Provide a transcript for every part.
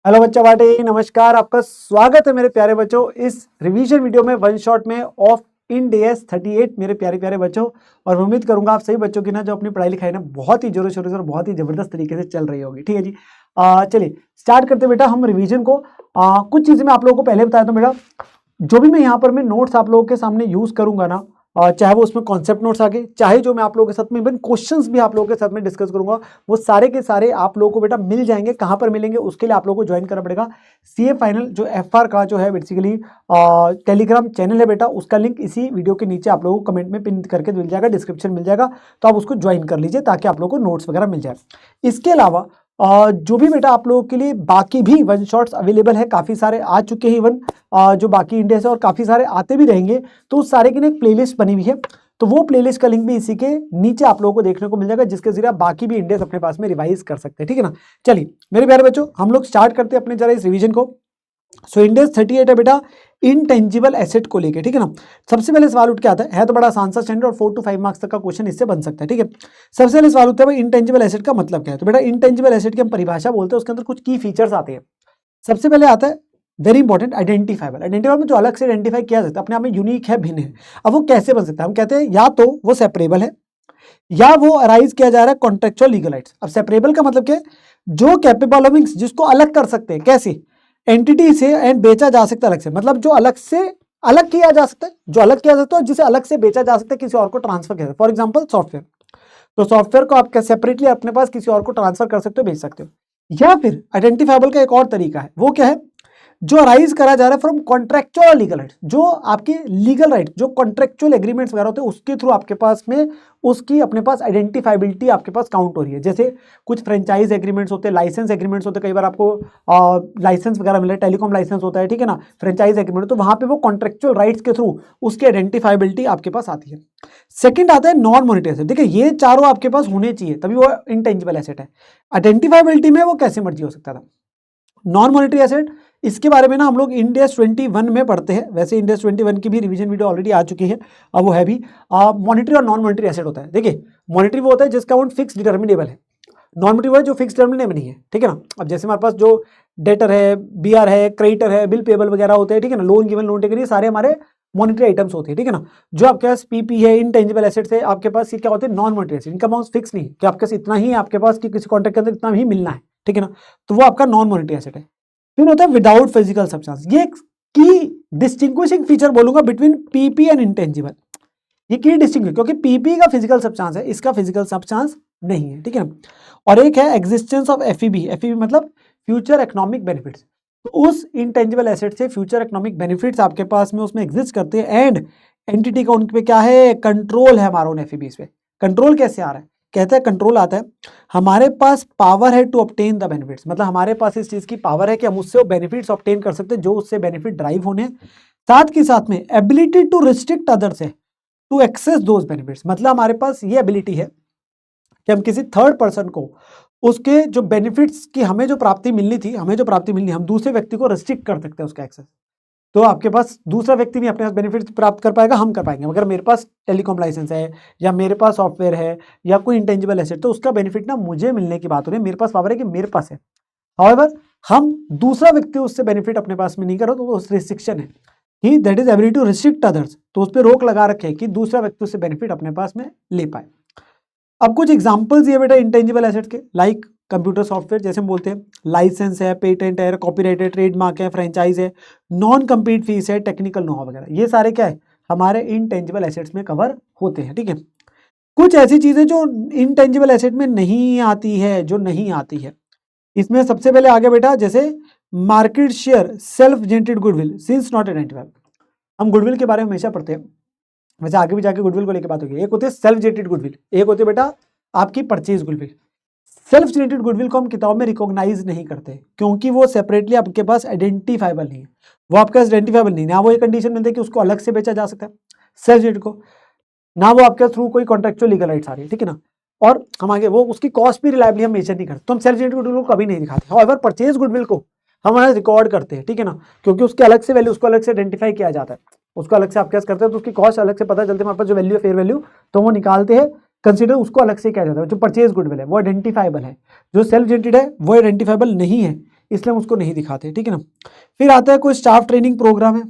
Hello बच्चा बाटे, नमस्कार। आपका स्वागत है मेरे प्यारे बच्चों इस रिवीजन वीडियो में, वन शॉट में ऑफ इंड AS 38 मेरे प्यारे प्यारे बच्चों। और मैं उम्मीद करूंगा आप सही बच्चों की ना जो अपनी पढ़ाई लिखाई ना बहुत ही जोरों शोरों से और बहुत ही जबरदस्त तरीके से चल रही होगी। ठीक है जी। चलिए स्टार्ट करते बेटा हम रिवीजन को। कुछ चीजें मैं आप लोगों को पहले बताया था बेटा। जो भी मैं यहाँ पर मैं नोट्स आप लोगों के सामने यूज करूंगा ना, चाहे वो उसमें कॉन्सेप्ट नोट्स आगे, चाहे जो मैं आप लोगों के साथ में इवन क्वेश्चंस भी आप लोगों के साथ में डिस्कस करूंगा, वो सारे के सारे आप लोगों को बेटा मिल जाएंगे। कहां पर मिलेंगे उसके लिए आप लोगों को ज्वाइन करना पड़ेगा CA फाइनल जो FR का जो है बेसिकली टेलीग्राम चैनल है बेटा, उसका लिंक इसी वीडियो के नीचे आप लोगों को कमेंट में पिन करके मिल जाएगा, डिस्क्रिप्शन मिल जाएगा। तो आप उसको ज्वाइन कर लीजिए ताकि आप लोगों को नोट्स वगैरह मिल जाए। इसके अलावा जो भी बेटा आप लोगों के लिए बाकी भी वन शॉट्स अवेलेबल है, काफी सारे आ चुके हैं इवन जो बाकी इंडिया से, और काफी सारे आते भी रहेंगे। तो उस सारे की ना एक प्लेलिस्ट बनी हुई है, तो वो प्लेलिस्ट का लिंक भी इसी के नीचे आप लोगों को देखने को मिल जाएगा, जिसके जरिए बाकी भी इंडियस अपने पास में रिवाइज कर सकते हैं। ठीक है ना। चलिए मेरे प्यारे बच्चों हम लोग स्टार्ट करते हैं अपने जरा इस रिवीजन को। सो इंडेक्स 38 है बेटा इनटेंजिबल एसेट को लेके। ठीक है ना। सबसे पहले सवाल उठ के आता है तो बड़ा आसान सा स्टैंडर्ड और 4 to 5 मार्क्स तक का क्वेश्चन इससे बन सकता है। ठीक है। सबसे पहले सवाल उठता है भाई इनटेंजिबल एसेट का मतलब क्या है। तो बेटा इनटेंजिबल एसेट की हम परिभाषा बोलते हैं, उसके अंदर कुछ की फीचर्स आते हैं। सबसे पहले आता है वेरी इंपॉर्टेंट आइडेंटिफाइबल। आइडेंटिफाइबल में जो अलग से आइडेंटिफाई किया जाता है, अपने आप में यूनिक है, भिन्न है। अब वो कैसे बन सकता है, हम कहते हैं या तो वो सेपरेबल है या वो अराइज किया जा रहा है कॉन्ट्रेक्चुअल लीगल राइट्स। अब सेपरेबल का मतलब क्या है, जो कैपेबल ऑफ जिसको अलग कर सकते हैं, कैसे एंटिटी से एंड बेचा जा सकता है अलग से, मतलब जो अलग से अलग किया जा सकता है, जो अलग किया जा सकता है, जिसे अलग से बेचा जा सकता है, किसी और को ट्रांसफर किया। फॉर एग्जांपल सॉफ्टवेयर, तो सॉफ्टवेयर को आप सेपरेटली अपने पास किसी और को ट्रांसफर कर सकते हो, बेच सकते हो। या फिर आइडेंटिफाइबल का एक और तरीका है, वो क्या है, जो अराइज करा जा रहा है फ्रॉम कॉन्ट्रेक्चुअल लीगल राइट, जो आपके लीगल राइट जो कॉन्ट्रेक्चुअल एग्रीमेंट्स वगैरह होते हैं उसके थ्रू आपके पास में उसकी अपने पास आइडेंटिफाइबिलिटी आपके पास काउंट हो रही है। जैसे कुछ फ्रेंचाइज एग्रीमेंट्स होते हैं, लाइसेंस एग्रीमेंट्स होते हैं, कई बार आपको लाइसेंस वगैरह मिले, टेलीकॉम लाइसेंस होता है, ठीक है ना, फ्रेंचाइज एग्रीमेंट, तो वहां पे वो कॉन्ट्रेक्चुअल राइट्स के थ्रू उसकी आइडेंटिफाइबिलिटी आपके पास आती है। सेकंड आता है नॉन मॉनिटरी एसेट। देखिए ये चारों आपके पास होने चाहिए तभी वो इंटेंजिबल एसेट है। आइडेंटिफाइबिलिटी में वो कैसे मर्जी हो सकता था। नॉन मॉनिटरी एसेट, इसके बारे में ना हम लोग इंडेक्स 21 में पढ़ते हैं। वैसे इंडेक्स 21 की भी रिवीजन वीडियो ऑलरेडी आ चुकी है, अब वो है भी। मॉनिटरी और नॉन मॉनिटरी एसेट होता है। देखिए मॉनिटरी वो होता है जिसका अमाउंट फिक्स डिटर्मिनेबल है, नॉन मॉनिटरी वो है जो फिक्स डिटर्मिनेबल नहीं है। ठीक है ना। अब जैसे हमारे पास जो डेटर है, BR है, क्रेडिटर है, बिल पेबल वगैरह होते हैं, ठीक है ना, लोन गिवन, लोन टेकन, ये सारे हमारे मॉनिटरी आइटम्स होते हैं। ठीक है ना। जो आपके पास PP है, इंटेंजिबल एसेट्स है, आपके पास ये क्या होते हैं, नॉन मॉनिटरी एसेट। इनका अमाउंट फिक्स नहीं कि आपके पास इतना ही है, आपके पास कि किसी कॉन्ट्रैक्ट के अंदर इतना ही मिलना है। ठीक है ना। तो वो आपका नॉन मॉनिटरी एसेट है। फिर होता है विदाउट फिजिकल सब्सटेंस। ये की डिस्टिंग्विशिंग फीचर बोलूंगा बिटवीन PP एंड इंटेंजिबल। ये की डिस्टिंग, क्योंकि PP का फिजिकल सब्सटेंस है, इसका फिजिकल सब्सटेंस नहीं है। ठीक है ना। और एक है एग्जिस्टेंस ऑफ FEB मतलब फ्यूचर इकोनॉमिक बेनिफिट्स। तो उस इंटेंजिबल एसेट से फ्यूचर इकोनॉमिक बेनिफिट्स आपके पास में उसमें एग्जिस्ट करते हैं, एंड एंटिटी का उन पे क्या है, कंट्रोल है हमारा उन FEBs पे। कंट्रोल कैसे आ रहा है, कहते हैं कंट्रोल आता है हमारे पास पावर है टू ऑब्टेन द बेनिफिट्स, मतलब हमारे पास इस चीज की पावर है कि हम उससे वो बेनिफिट्स ऑब्टेन कर सकते हैं जो उससे बेनिफिट ड्राइव होने। साथ के साथ में एबिलिटी टू रिस्ट्रिक्ट अदर्स है टू एक्सेस दोज बेनिफिट्स, मतलब हमारे पास ये एबिलिटी है कि हम किसी थर्ड पर्सन को उसके जो बेनिफिट्स की हमें जो प्राप्ति मिलनी थी, हम दूसरे व्यक्ति को रिस्ट्रिक्ट कर सकते हैं उसका एक्सेस। तो आपके पास दूसरा व्यक्ति नहीं अपने पास बेनिफिट प्राप्त कर पाएगा, हम कर पाएंगे। अगर मेरे पास टेलीकॉम लाइसेंस है या मेरे पास सॉफ्टवेयर है या कोई इंटेंजिबल एसेट, तो उसका बेनिफिट ना मुझे मिलने की बात हो रही है, मेरे पास पावर है कि मेरे पास है। हाउएवर हम दूसरा व्यक्ति उससे बेनिफिट अपने पास में नहीं करो, तो वो रिस्ट्रिक्शन है कि that is ability to restrict others, तो उस पर रोक लगा रखे है कि दूसरा व्यक्ति उससे बेनिफिट अपने पास में ले पाए। अब कुछ एग्जांपल्स ये बेटा इंटेंजिबल एसेट के, लाइक कंप्यूटर सॉफ्टवेयर, जैसे हम बोलते हैं लाइसेंस है, पेटेंट है, कॉपीराइट है, ट्रेडमार्क है, फ्रेंचाइज है, नॉन कम्पीट फीस है, टेक्निकल नो वगैरह, ये सारे क्या है हमारे इंटेंजिबल एसेट्स में कवर होते हैं। ठीक है। कुछ ऐसी चीजें जो इंटेंजिबल एसेट में नहीं आती है, इसमें सबसे पहले आगे बेटा जैसे market share, self generated goodwill since not identified. हम गुडविल के बारे में हमेशा पढ़ते हैं, वैसे आगे भी जाके गुडविल को लेकर बात होगी। एक होती है सेल्फ जनरेटेड गुडविल, एक होती है बेटा आपकी purchase goodwill. Self generated goodwill को हम किताब में रिकॉग्नाइज नहीं करते क्योंकि वो सेपरेटली आपके पास आइडेंटिफाइबल नहीं है, वो आपके पास आइडेंटिफाइबल नहीं है, ना वो ये कंडीशन मिलती है कि उसको अलग से बेचा जा सकता है सेल्फ जनरेटेड को, ना वो आपके थ्रू कोई कॉन्ट्रेक्चुअल लीगल राइट्स आ रही है। ठीक है ना। और हम आगे वो उसकी कॉस्ट भी रिलायबली हम मेजर नहीं करते, तो हम सेल्फ जनरेटेड गुडविल को कभी नहीं दिखाते। हाउएवर परचेज गुडविल को हम रिकॉर्ड करते हैं। ठीक है ना, क्योंकि उसके अलग से वैल्यू, उसको अलग से आइडेंटिफाई किया जाता है, उसको अलग से आप क्या करते हैं, तो उसकी कॉस्ट अलग से पता चलती है, हमारे पास जो वैल्यू है फेयर वैल्यू, तो वो निकालते हैं, कंसीडर उसको अलग से किया जाता है। जो परचेज गुडविल है वो आइडेंटिफाइबल है, जो सेल्फ जनरेटेड है वो आइडेंटिफाइबल नहीं है, इसलिए हम उसको नहीं दिखाते, ठीक है ना। फिर आता है कोई स्टाफ ट्रेनिंग प्रोग्राम है,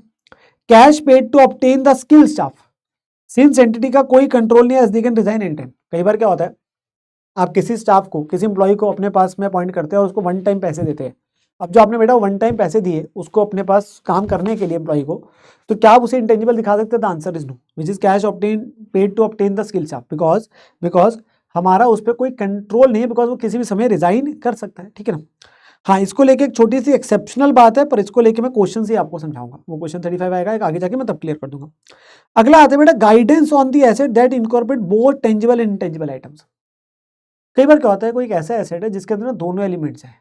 cash paid to obtain the skill staff since entity का कोई कंट्रोल नहीं है as they can resign in time. कई बार क्या होता है, आप किसी स्टाफ को, किसी एम्प्लॉय को अपने पास में अपॉइंट करते हैं और उसको वन टाइम पैसे देते हैं। अब जो आपने बेटा वन टाइम पैसे दिए उसको अपने पास काम करने के लिए एम्प्लॉय को, तो क्या आप उसे इंटेंजिबल दिखा सकते हैं? The answer is no, which is cash obtain paid to obtain the skill staff, because हमारा उस पर कोई कंट्रोल नहीं है, बिकॉज वो किसी भी समय रिजाइन कर सकता है, ठीक है ना। हाँ, इसको लेके एक छोटी सी एक्सेप्शनल बात है, पर इसको लेके मैं क्वेश्चन से आपको समझाऊंगा, वो क्वेश्चन 35 आएगा एक आगे जाके, मैं तब क्लियर कर दूंगा। अगला आता है बेटा guidance on the asset that incorporate both tangible and intangible items. कई बार क्या होता है, कोई एक ऐसा एसेट है जिसके अंदर दोनों एलिमेंट्स हैं,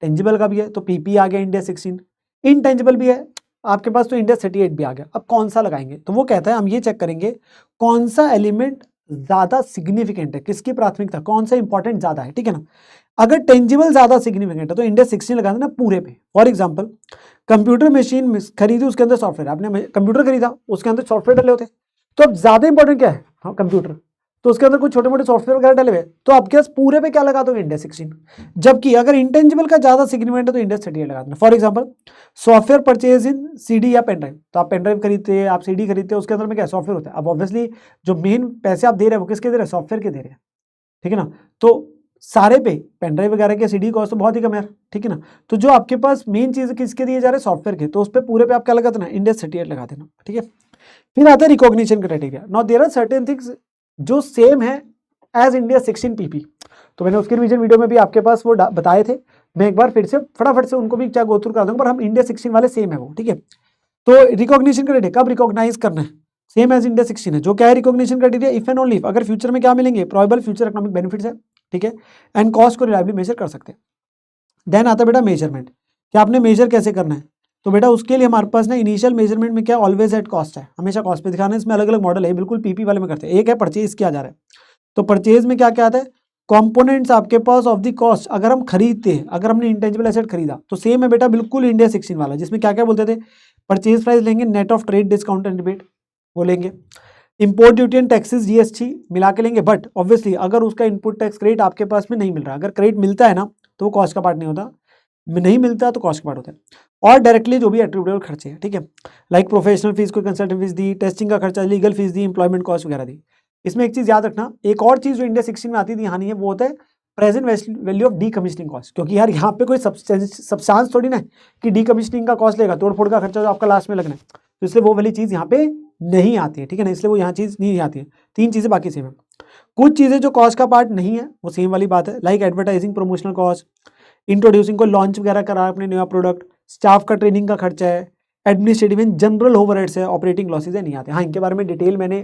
टेंजिबल का भी है तो पीपी आ गया इंडिया 16, इनटेंजिबल भी है आपके पास तो इंडिया 38 भी आ गया। अब कौन सा लगाएंगे? तो वो कहता है हम ये चेक करेंगे कौन सा एलिमेंट ज्यादा सिग्निफिकेंट है, किसकी प्राथमिकता, कौन सा इंपॉर्टेंट ज्यादा है, ठीक है ना। अगर टेंजिबल ज्यादा सिग्निफिकेंट है तो इंडिया 16 लगा देना पूरे पे। फॉर एग्जाम्पल कंप्यूटर मशीन खरीदी, उसके अंदर सॉफ्टवेयर, आपने कंप्यूटर खरीदा उसके अंदर सॉफ्टवेयर डले होते, तो अब ज्यादा इंपॉर्टेंट क्या है? हाँ, कंप्यूटर, तो उसके अंदर कुछ छोटे मोटे सॉफ्टवेयर वगैरह डले हुए, तो आपके पास पूरे पे क्या लगा दोगे? इंडिया 16। जबकि अगर इंटेंजिबल का ज्यादा सिग्निफिकेंट है तो इंडिया 38 लगा देना। For example software purchase in CD या पेन ड्राइव, तो आप पेन ड्राइव खरीदते हैं, आप सीडी खरीदते हैं, उसके अंदर में क्या सॉफ्टवेयर होता है। अब ऑब्वियसली जो मेन पैसे आप दे रहे हैं वो किसके दे रहे हैं? सॉफ्टवेयर के दे रहे हैं, ठीक है ना। तो सारे पे पेन ड्राइव वगैरह के सीडी कॉस्ट तो बहुत ही कम है, ठीक है ना। तो जो आपके पास मेन चीज किसके दिए जा रहे हैं? सॉफ्टवेयर के, तो उस पर पूरे पे आप क्या लगा देना? इंडिया 38 लगा देना, ठीक है। फिर आता है recognition criteria. Now there are certain things जो सेम है एज इंडिया 16 पीपी, तो मैंने उसके रिवीजन वीडियो में भी आपके पास वो बताए थे, मैं एक बार फिर से फटाफट से उनको भी क्या गो थ्रू करा दूंगा, पर हम इंडिया 16 वाले सेम है वो, ठीक है। तो रिकॉग्निशन क्राइटेरिया कब रिकॉग्नाइज करना है? सेम एज इंडिया 16 है। जो क्या है recognition criteria? If and only अगर फ्यूचर में क्या मिलेंगे? प्रोबेबल फ्यूचर इकोनॉमिक बेनिफिट्स है, ठीक है, एंड कॉस्ट को रिलायबली मेजर कर सकते हैं। देन आता है बेटा मेजरमेंट, कि आपने मेजर कैसे करना है। तो बेटा उसके लिए हमारे पास ना इनिशियल मेजरमेंट में क्या ऑलवेज एट कॉस्ट है, हमेशा कॉस्ट पे दिखाना है। इसमें अलग अलग मॉडल है, बिल्कुल पीपी वाले में करते हैं। एक है परचेज किया जा रहा है, तो परचेज में क्या क्या आता है? कंपोनेंट्स आपके पास ऑफ द कॉस्ट, अगर हम खरीदते हैं, अगर हमने इंटेंजिबल एसेट खरीदा तो सेम है बेटा बिल्कुल इंडिया 16 वाला, जिसमें क्या क्या बोलते थे? परचेज प्राइस लेंगे, net of trade discount and rebate वो लेंगे, import duty and taxes GST मिला के लेंगे। बट ऑब्वियसली अगर उसका इनपुट टैक्स क्रेडिट आपके पास में नहीं मिल रहा, अगर क्रेडिट मिलता है ना तो वो कॉस्ट का पार्ट नहीं होता, नहीं मिलता तो कॉस्ट का पार्ट होता है। और डायरेक्टली जो भी एट्रीब्यूटेबल खर्चे हैं, ठीक है, लाइक प्रोफेशनल फीस, कोई कंसल्टेंट फीस दी, टेस्टिंग का खर्चा, लीगल फीस दी, इंप्लॉयमेंट कॉस्ट वगैरह दी। इसमें एक चीज याद रखना, एक और चीज जो इंडिया 16 में आती थी यहाँ नहीं है, वो होता है present value of decommissioning cost. क्योंकि यार यहाँ पे कोई सब्सटेंस थोड़ी ना है कि डीकमिशनिंग का कॉस्ट लेगा, तोड़ फोड़ का खर्चा जो आपका लास्ट में लगना है, तो इसलिए वो वाली चीज यहाँ पे नहीं आती है, ठीक है ना, इसलिए वो यहाँ चीज नहीं आती है। तीन चीजें बाकी सेम है। कुछ चीजें जो कॉस्ट का पार्ट नहीं है वो सेम वाली बात है, like advertising, promotional cost, introducing को लॉन्च वगैरह करा अपने नया प्रोडक्ट, स्टाफ का ट्रेनिंग का खर्चा है, एडमिनिस्ट्रेटिव एंड जनरल ओवरहेड्स है, ऑपरेटिंग लॉसेज है, नहीं आते। हाँ, इनके बारे में डिटेल मैंने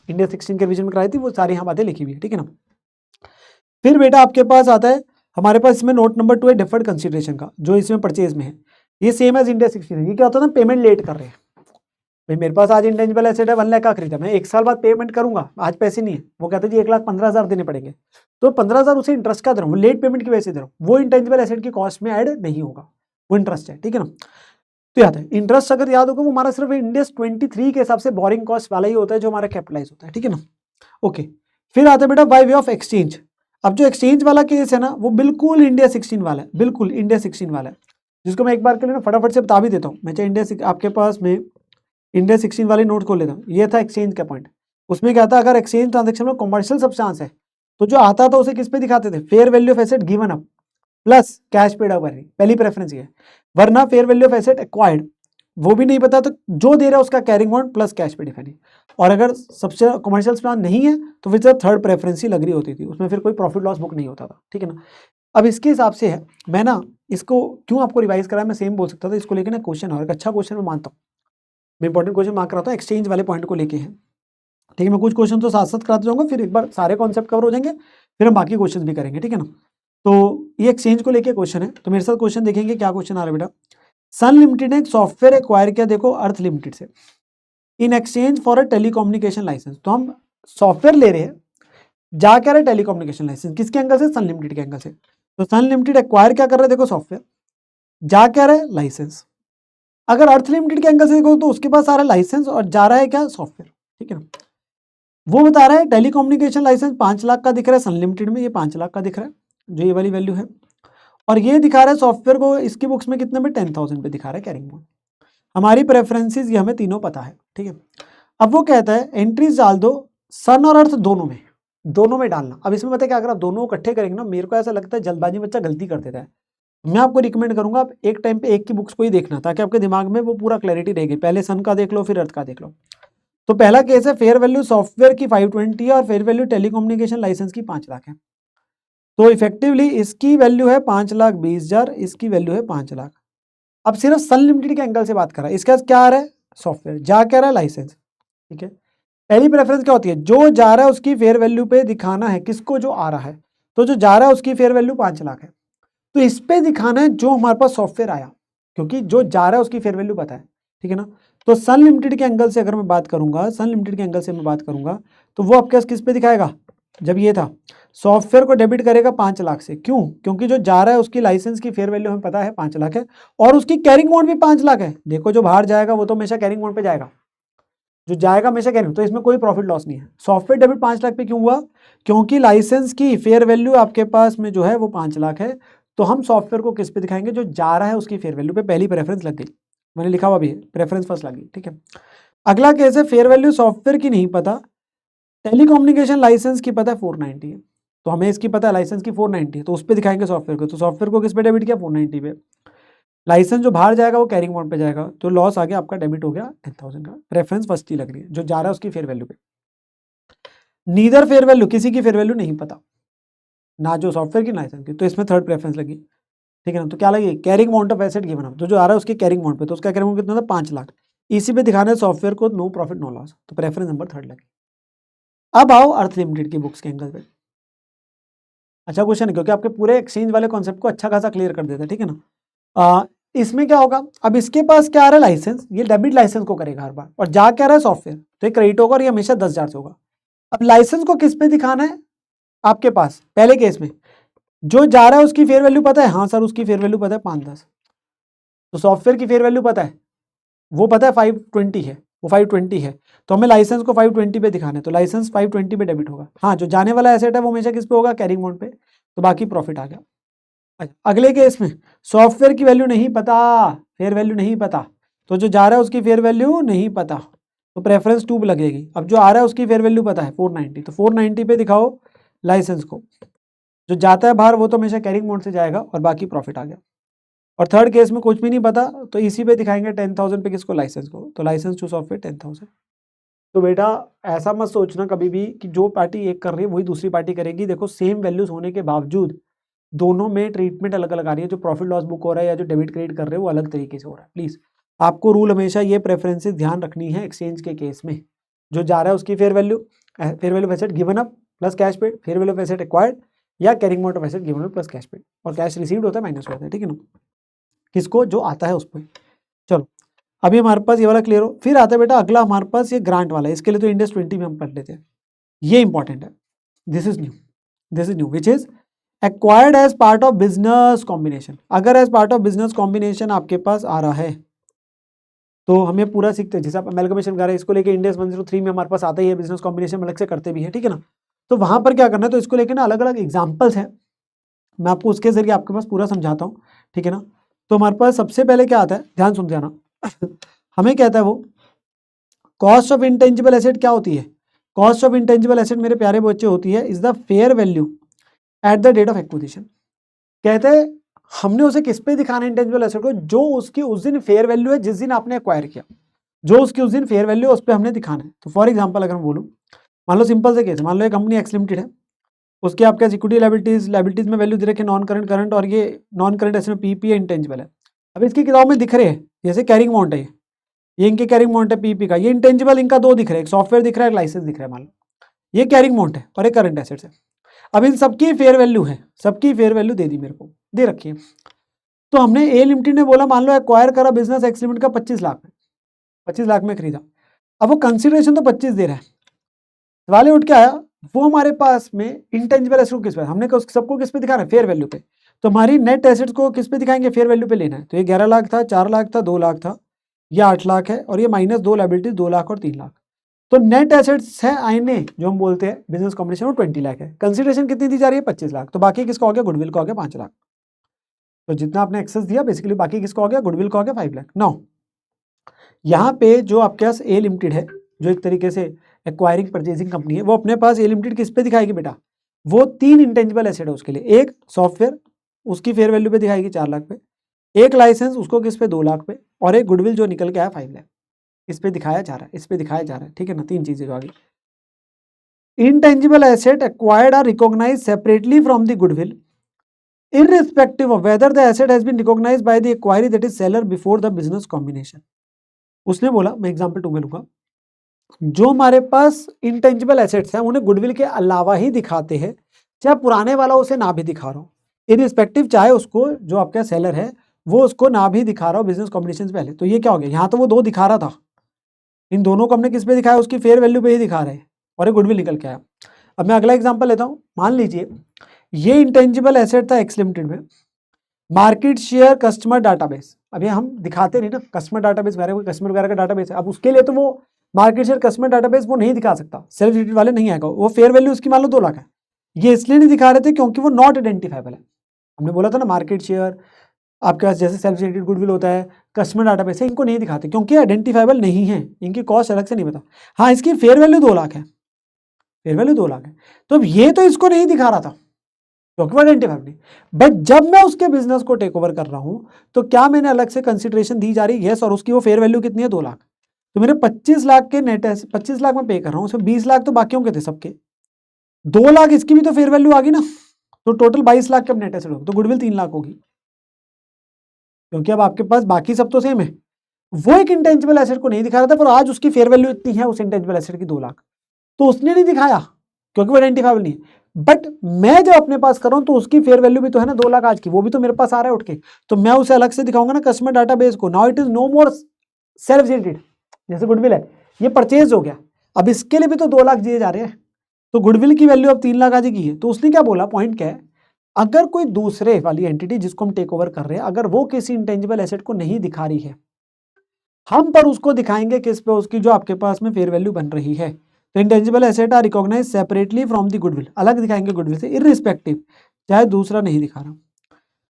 इंडिया 16 के रिवीजन में कराई थी, वो सारी यहाँ बातें लिखी हुई है, ठीक है ना। फिर बेटा आपके पास आता है, हमारे पास इसमें नोट नंबर 2 है डिफर्ड कंसिडरेशन का, जो इसमें परचेज में है, ये सेम एज इंडिया 16 है। ये क्या होता है ना, पेमेंट लेट कर रहे हैं। भाई मेरे पास आज इंटेंजिबल एसेट है 1 लाख का खरीदा, मैं 1 साल बाद पेमेंट करूंगा, आज पैसे नहीं है, वो कहते हैं जी 1,15,000 देने पड़ेंगे, तो 15,000 उसे इंटरेस्ट का दे रहा हूँ, लेट पेमेंट की वजह से दे रहा हूँ, वो इंटेंजिबल एसेट की कॉस्ट में ऐड नहीं होगा, वो इंटरेस्ट है, ठीक है ना। तो याद है इंटरेस्ट अगर याद होगा वो हमारा सिर्फ इंडिया 23 के हिसाब से बोरिंग कॉस्ट वाला ही होता है जो हमारा कैपिटलाइज होता है, ठीक है ना। ओके, फिर आता है बेटा बाय वे ऑफ एक्सचेंज। अब जो एक्सचेंज वाला केस है ना वो बिल्कुल इंडिया 16 वाला है, बिल्कुल इंडिया 16 वाला है, जिसको मैं एक बार के लिए ना फटाफट से बता भी देता हूँ। मैं चाहे इंडिया आपके पास में इंडिया 16 वाली नोट खोल लेता हूँ, ये था एक्सचेंज का पॉइंट। उसमें क्या था, अगर एक्सचेंज ट्रांजेक्शन में कमर्शियल सब्सटेंस है तो जो आता था उसे किस पे दिखाते थे? Fair value of asset given up plus cash paid up, पहली प्रेफरेंस ये है। वरना fair value of asset acquired वो भी नहीं पता, तो जो दे रहा है उसका carrying amount plus cash paid define. और अगर सबसे कमर्शियल प्लान नहीं है तो फिर थर्ड प्रेफरेंस ही लग रही होती थी, उसमें फिर कोई प्रॉफिट लॉस बुक नहीं होता था, ठीक है ना। अब इसके हिसाब से है, मैं ना इसको क्यों आपको रिवाइज कराया, मैं सेम बोल सकता था, इसको लेकर ना क्वेश्चन और अच्छा क्वेश्चन मैं मानता हूँ, मैं इंपॉर्टेंट क्वेश्चन मार्क कराता हूँ एक्सचेंज वाले पॉइंट को लेके है, ठीक है। मैं कुछ क्वेश्चन तो साथ साथ कराते जाऊंगा, फिर एक बार सारे कॉन्सेप्ट कवर हो जाएंगे, फिर हम बाकी क्वेश्चन भी करेंगे, ठीक है ना। तो ये एक्सचेंज को लेके क्वेश्चन है, तो मेरे साथ क्वेश्चन देखेंगे क्या क्वेश्चन आ रहा है बेटा। सन लिमिटेड ने एक सॉफ्टवेयर एक्वायर किया, देखो अर्थ लिमिटेड से, in exchange for a telecommunication licence. तो हम सॉफ्टवेयर ले रहे हैं, जा क्या रहे टेलीकम्युनिकेशन लाइसेंस, किसके एंगल से? सन लिमिटेड के एंगल से। तो सन लिमिटेड एक्वायर क्या कर रहे हैं, देखो सॉफ्टवेयर, जा क्या रहे लाइसेंस। अगर अर्थ लिमिटेड के एंगल से देखो तो उसके पास आ रहा है लाइसेंस और जा रहा है क्या? सॉफ्टवेयर, ठीक है ना। वो बता रहा है टेलीकम्युनिकेशन लाइसेंस 5 लाख का दिख रहा है सन लिमिटेड में, ये 5 लाख का दिख रहा है जो ये वाली वैल्यू है, और ये दिखा रहा है सॉफ्टवेयर को इसकी बुक्स में कितने में 10,000 पे दिखा रहा है कैरिंग अमाउंट। हमारी प्रेफरेंसेस ये हमें तीनों पता है, ठीक है। अब वो कहता है एंट्रीज डाल दो सन और अर्थ दोनों में डालना। अब इसमें पता है क्या, अगर आप दोनों इकट्ठे करेंगे ना, मेरे को ऐसा लगता है जल्दबाजी बच्चा गलती कर देता है। मैं आपको रिकमेंड करूंगा आप एक टाइम पे एक की बुक्स को ही देखना, ताकि आपके दिमाग में वो पूरा क्लैरिटी रहेगी। पहले सन का देख लो, फिर अर्थ का देख लो। तो पहला केस है फेयर वैल्यू सॉफ्टवेयर की 520 है और फेयर वैल्यू टेलीकम्युनिकेशन लाइसेंस की 5 लाख है। तो इफेक्टिवली इसकी वैल्यू है 5,20,000, इसकी वैल्यू है 5 लाख। अब सिर्फ सन लिमिटेड के एंगल से बात कर रहा है, इसका क्या आ रहा है सॉफ्टवेयर, जा क्या रहा है लाइसेंस, ठीक है। पहली प्रेफरेंस क्या होती है, जो जा रहा है उसकी फेयर वैल्यू पे दिखाना है, किसको, जो आ रहा है। तो जो जा रहा है उसकी फेयर वैल्यू 5 लाख है, तो इस पे दिखाना है जो हमारे पास सॉफ्टवेयर आया, क्योंकि जो जा रहा है उसकी फेयर वैल्यू पता है, ठीक है ना। तो सन लिमिटेड के एंगल से अगर मैं बात करूंगा, सन लिमिटेड के एंगल से मैं बात करूंगा, तो वो आपके पास किस पे दिखाएगा, जब ये था सॉफ्टवेयर को डेबिट करेगा 5 लाख से। क्यों, क्योंकि जो जा रहा है उसकी लाइसेंस की फेयर वैल्यू हमें पता है 5 लाख है, और उसकी कैरिंग अमाउंट भी 5 लाख है। देखो जो बाहर जाएगा वो तो हमेशा कैरिंग अमाउंट पे जाएगा, जो जाएगा हमेशा कैरिंग, तो इसमें कोई प्रॉफिट लॉस नहीं है। सॉफ्टवेयर डेबिट 5 लाख पे क्यों हुआ, क्योंकि लाइसेंस की फेयर वैल्यू आपके पास में जो है वो 5 लाख है। तो हम सॉफ्टवेयर को किस पे दिखाएंगे, जो जा रहा है उसकी फेयर वैल्यू पे। पहली प्रेफरेंस लग गई, मैंने लिखा हुआ भी है, प्रेफरेंस फर्स्ट लगी, ठीक है। अगला केस है फेयर वैल्यू सॉफ्टवेयर की नहीं पता, टेलीकम्युनिकेशन लाइसेंस की पता है 490 है, तो हमें इसकी पता है लाइसेंस की 490 है, तो उस पर दिखाएंगे सॉफ्टवेयर को। तो सॉफ्टवेयर को किस पे डेबिट किया, 490 पे। लाइसेंस जो बाहर जाएगा वो कैरिंग अमाउंट पे जाएगा, तो लॉस आ गया आपका, डेबिट हो गया 10,000 का। प्रेफरेंस फर्स्ट ही लग रही है, जो जा रहा है उसकी फेयर वैल्यू पे। नीदर फेयर वैल्यू, किसी की फेयर वैल्यू नहीं पता, ना जो सॉफ्टवेयर की लाइसेंस की, तो इसमें थर्ड प्रेफरेंस लगी, ठीक है ना। तो क्या लगी, carrying amount of asset given up, तो जो आ रहा है उसके कैरिंग अमाउंट पे, तो उसका कैरिंग अमाउंट कितना था 5 लाख, इसी पे दिखाना है सॉफ्टवेयर को नो प्रॉफिट नो लॉस, तो प्रेफरेंस नंबर थर्ड लगी। अब आओ अर्थ लिमिटेड की बुक्स के एंगल पे। अच्छा क्वेश्चन है, क्योंकि आपके पूरे एक्सचेंज वाले कॉन्सेप्ट को अच्छा खासा क्लियर कर देता है, ठीक है ना। इसमें क्या होगा, अब इसके पास क्या आ रहा है लाइसेंस, ये डेबिट लाइसेंस को करेगा हर बार, और जा क्या रहा है सॉफ्टवेयर, तो ये क्रेडिट होगा और ये हमेशा 10,000 से होगा। अब लाइसेंस को किस पे दिखाना है, आपके पास पहले केस में जो जा रहा है उसकी फेयर वैल्यू पता है, हाँ सर उसकी फेयर वैल्यू पता है 5-10, तो सॉफ्टवेयर की फेयर वैल्यू पता है, वो पता है 520 है, वो 520 है, तो हमें लाइसेंस को 520 पे दिखाना है, तो लाइसेंस 520 पे डेबिट होगा। हाँ जो जाने वाला एसेट है वो हमेशा किस पे होगा, कैरिंग अमाउंट पे, तो बाकी प्रॉफिट आ गया। अच्छा, अगले केस में सॉफ्टवेयर की वैल्यू नहीं पता, फेयर वैल्यू नहीं पता, तो जो जा रहा है उसकी फेयर वैल्यू नहीं पता, तो प्रेफरेंस 2 लगेगी। अब जो आ रहा है उसकी फेयर वैल्यू पता है 490, तो 490 पे दिखाओ लाइसेंस को, जो जाता है बाहर वो तो हमेशा कैरिंग अमाउंट से जाएगा और बाकी प्रॉफिट आ गया। और थर्ड केस में कुछ भी नहीं पता, तो इसी पे दिखाएंगे 10,000 पे किसको, लाइसेंस को, तो लाइसेंस टू सॉफ्टवेयर 10,000। तो बेटा ऐसा मत सोचना कभी भी कि जो पार्टी एक कर रही है वही दूसरी पार्टी करेगी। देखो सेम वैल्यूज होने के बावजूद दोनों में ट्रीटमेंट अलग अलग आ रही है, जो प्रॉफिट लॉस बुक हो रहा है या जो डेबिट क्रेडिट कर रहे हैं वो अलग तरीके से हो रहा है। प्लीज आपको रूल हमेशा ये प्रेफरेंसेस ध्यान रखनी है एक्सचेंज के केस में, जो जा रहा है उसकी fair value of asset given up plus cash paid, fair value of asset acquired, या carrying amount of asset given up plus cash paid, और कैश रिसीव्ड होता है माइनस होता है, ठीक है ना, किसको जो आता है उस पर। चलो अभी हमारे पास ये वाला क्लियर हो, फिर आता है बेटा अगला हमारे पास ये ग्रांट वाला है, इसके लिए तो इंडेक्स 20 में हम पढ़ लेते हैं, ये इंपॉर्टेंट है। This is new which is acquired as part of business combination. अगर as part of business combination आपके पास आ रहा है तो हमें पूरा सीखते हैं, जैसे आप अमेलगमेशन कर रहे हैं, इसको लेके इंडेक्स 103 में हमारे पास आता ही है, बिजनेस कॉम्बिनेशन अलग से करते भी है, ठीक है ना। तो वहां पर क्या करना है, तो इसको लेके ना अलग अलग एग्जाम्पल्स हैं, मैं आपको उसके जरिए आपके पास पूरा समझाता हूँ, ठीक है ना। तो हमारे पास सबसे पहले क्या आता है, ध्यान सुन जाना हमें कहता है वो कॉस्ट ऑफ इंटेंजिबल एसेट क्या होती है, कॉस्ट ऑफ इंटेंजिबल एसेट मेरे प्यारे बच्चे होती है is the fair value at the date of acquisition. कहते हैं हमने उसे किस पे दिखाना है इंटेंजिबल एसेट को, जो उसकी उस दिन फेयर वैल्यू है जिस दिन आपने एक्वायर किया, जो उसकी उस दिन फेयर वैल्यू है उस पर हमने दिखाना है। तो फॉर एग्जांपल अगर मैं बोलूँ, मान लो सिंपल से केस, मान लो एक कंपनी एक्स लिमिटेड है, उसके आपके इक्विटी लाइबिलिटीज में वैल्यू दे रखे नॉन करंट करंट, और ये नॉन करंट एसेट में पीपी इंटेंजिबल है। अब इसकी किताब में दिख रहे हैं जैसे कैरिंग अमाउंट है, ये इनके कैरिंग अमाउंट है पीपी का, ये इंटेंजिबल इनका दो दिख रहे हैं, एक सॉफ्टवेयर दिख रहा है एक लाइसेंस दिख रहा है, मान लो ये कैरिंग अमाउंट है और एक करंट एसेट्स है। अब इन सबकी फेयर वैल्यू है, सबकी फेयर वैल्यू दे दी मेरे को, दे रखी है। तो हमने ए लिमिटेड ने बोला मान लो एक्वायर करा बिजनेस एक्स लिमिटेड का 25 लाख में, 25 लाख में खरीदा। अब वो कंसिडरेशन तो 25 दे रहा है, सवाल उठ के आया वो हमारे पास में इंटेंजिबल एसेट किस पे, हमने सबको किस पे दिखाना है, फेयर वैल्यू पे। तो हमारी नेट एसेट्स को किस पे दिखाएंगे, फेयर वैल्यू पे लेना है। तो ये 11 लाख था, 4 लाख था, 2 लाख था, ये 8 लाख है, और ये माइनस 2 लाइबिलिटीज 2 लाख और 3 लाख। तो नेट एसेट्स है आईने जो हम बोलते हैं बिजनेस कॉम्बिनेशन, वो 20 लाख है। कंसिडरेशन कितनी दी जा रही है, 25 लाख, तो बाकी किसका हो गया, गुडविल का हो गया 5 लाख। तो जितना आपने एक्सेस दिया बेसिकली बाकी किसको आ गया, गुडविल को आ गया 5 लाख। नाउ यहाँ पे जो आपके पास ए लिमिटेड है, जो एक तरीके से एक्वायरिंग परचेजिंग कंपनी है, वो अपने पास ए लिमिटेड किस पे दिखाएगी बेटा, वो 3 इंटेंजिबल एसेट है उसके लिए। एक सॉफ्टवेयर, उसकी फेयर वैल्यू पे दिखाएगी 4 लाख पे, एक लाइसेंस उसको किस पे 2 लाख पे, और एक गुडविल जो निकल के आया 5 लाख, इस पे दिखाया जा रहा है, इस पे दिखाया जा रहा है, ठीक है ना। 3 चीजें जो आगे, intangible asset acquired are recognized separately from the goodwill irrespective of whether the asset has been recognized by the acquirer, that is seller, before the business combination। उसने बोला, मैं एग्जांपल 2 में लूंगा, जो हमारे पास इंटेंजिबल एसेट्स हैं उन्हें गुडविल के अलावा ही दिखाते हैं, चाहे पुराने वाला उसे ना भी दिखा रहा हो, इरिस्पेक्टिव, चाहे उसको जो आपका सेलर है वो उसको ना भी दिखा रहा हो बिजनेस कॉम्बिनेशन से पहले। तो ये क्या हो गया, यहाँ तो वो 2 दिखा रहा था, इन दोनों को हमने किस पे दिखाया, उसकी फेयर वैल्यू पे ही दिखा रहे हैं, और एक गुडविल निकल के आया। अब मैं अगला एग्जांपल लेता हूं, मान लीजिए ये इंटेंजिबल एसेट था एक्स लिमिटेड में, मार्केट शेयर कस्टमर डाटाबेस। अब ये हम दिखाते नहीं ना कस्टमर डाटाबेस वगैरह, कोई कस्टमर वगैरह का डाटाबेस है, अब उसके लिए तो वो मार्केट शेयर कस्टमर डाटाबेस वो नहीं दिखा सकता, सेल्फ रेटेड वाले नहीं आएगा, वो फेयर वैल्यू उसकी मान लो 2 लाख है, ये इसलिए नहीं दिखा रहे थे क्योंकि वो नॉट आइडेंटिफाइबल है। हमने बोला था ना मार्केट शेयर आपके पास जैसे सेल्फ रेटेड गुडविल होता है, कस्टमर डाटाबेस है, इनको नहीं दिखाते क्योंकि आइडेंटिफाइबल नहीं है, इनकी कॉस्ट अलग से नहीं पता। हाँ, इसकी फेयर वैल्यू 2 लाख है, फेयर वैल्यू 2 लाख है, तो अब ये तो इसको नहीं दिखा रहा था क्योंकि वो आइडेंटिफाइबल नहीं। बट जब मैं उसके बिजनेस को टेक ओवर कर रहा हूं तो क्या मैंने अलग से कंसिडरेशन दी जा रही है, यस, और उसकी वो फेयर वैल्यू कितनी है, 2 लाख। तो मेरे 25 लाख के नेट, 25 लाख में पे कर रहा हूँ, उसमें 20 लाख तो बाकियों के थे सबके, 2 लाख इसकी भी तो फेयर वैल्यू आ गई ना, तो टोटल 22 लाख के अब नेट एसेट होगी, तो गुडविल 3 लाख होगी, क्योंकि अब आपके पास बाकी सब तो सेम है। वो एक इंटेंजिबल एसेट को नहीं दिखा रहा था, पर आज उसकी फेयर वैल्यू इतनी है उस इंटेंजिबल एसेट की 2 लाख, तो उसने नहीं दिखाया क्योंकि वो आइडेंटिफाइबल नहीं है। बट मैं जब अपने पास कर रहा हूं तो उसकी फेयर वैल्यू भी तो है ना 2 लाख आज की, वो भी तो मेरे पास आ रहा है उठ के, तो मैं उसे अलग से दिखाऊंगा ना कस्टमर डाटाबेस को। Now it is no more self rated, जैसे गुडविल है ये परचेज हो गया, अब इसके लिए भी तो 2 लाख दिए जा रहे हैं, तो गुडविल की वैल्यू अब 3 लाख आज की है। तो उसने क्या बोला, पॉइंट क्या है, अगर कोई दूसरे वाली एंटिटी जिसको हम टेक ओवर कर रहे हैं, अगर वो किसी इंटेंजिबल एसेट को नहीं दिखा रही है, हम पर उसको दिखाएंगे किस पे, उसकी जो आपके पास में फेयर वैल्यू बन रही है। तो intangible asset are recognise separately from the goodwill, अलग दिखाएंगे गुडविल से, इररिस्पेक्टिव, चाहे दूसरा नहीं दिखा रहा।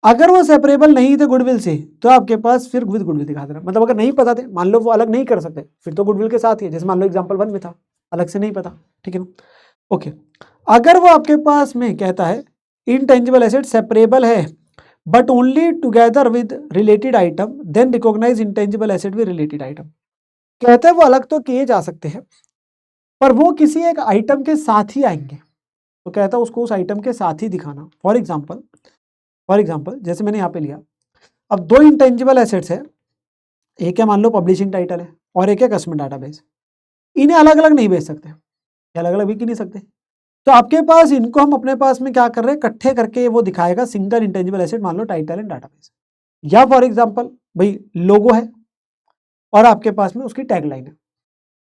अगर वो सेपरेबल नहीं थे गुडविल से तो आपके पास फिर विद गुडविल दिखा देना, मतलब अगर नहीं पता थे, मान लो वो अलग नहीं कर सकते, फिर तो गुडविल के साथ ही है, जैसे मान लो एग्जांपल 1 में था अलग से नहीं पता, ठीक है ना। ओके, अगर वो आपके पास में कहता है इंटेंजिबल एसेट सेपरेबल है but only together with related item, then recognise intangible asset with related item. कहते हैं वो अलग तो किए जा सकते हैं पर वो किसी एक आइटम के साथ ही आएंगे, तो कहता है उसको उस आइटम के साथ ही दिखाना। फॉर एग्जाम्पल जैसे मैंने यहाँ पे लिया, अब 2 इंटेंजिबल एसेट्स है, एक है मान लो पब्लिशिंग टाइटल है और एक है कस्टमर डाटाबेस, इन्हें अलग अलग नहीं बेच सकते, अलग अलग भी नहीं सकते, तो आपके पास इनको हम अपने पास में क्या कर रहे हैं, इकट्ठे करके वो दिखाएगा सिंगल इंटेंजिबल एसेट, मान लो टाइटल एंड डाटाबेस। या फॉर एग्जांपल भाई लोगो है और आपके पास में उसकी टैगलाइन है,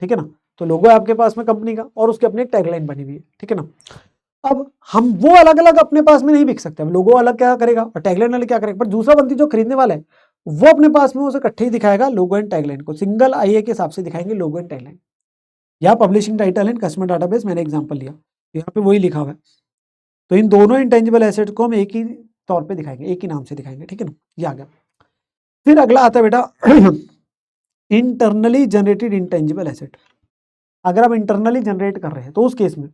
ठीक है ना, तो लोगो है आपके पास में कंपनी का और उसकी अपनी एक टैगलाइन बनी हुई है, ठीक है ना। अब हम वो अलग अलग अपने पास में नहीं बिक सकते, अब लोगो अलग क्या करेगा और टैगलाइन अलग क्या करेगा, पर दूसरा बंदी जो खरीदने वाला है वो अपने पास में उसे इकट्ठे ही दिखाएगा, लोगो एंड टैगलाइन को सिंगल आईए के हिसाब से दिखाएंगे, लोगो एंड टैगलाइन। या publishing title and customer database, मैंने एग्जांपल लिया, यहाँ पे वही लिखा हुआ है, तो इन दोनों इंटेंजिबल एसेट को हम एक ही तौर पे दिखाएंगे, एक ही नाम से दिखाएंगे, ठीक है ना, ये आ गया। फिर अगला आता है बेटा इंटरनली जनरेटेड इंटेंजिबल एसेट। अगर आप इंटरनली जनरेट कर रहे हैं तो उस केस में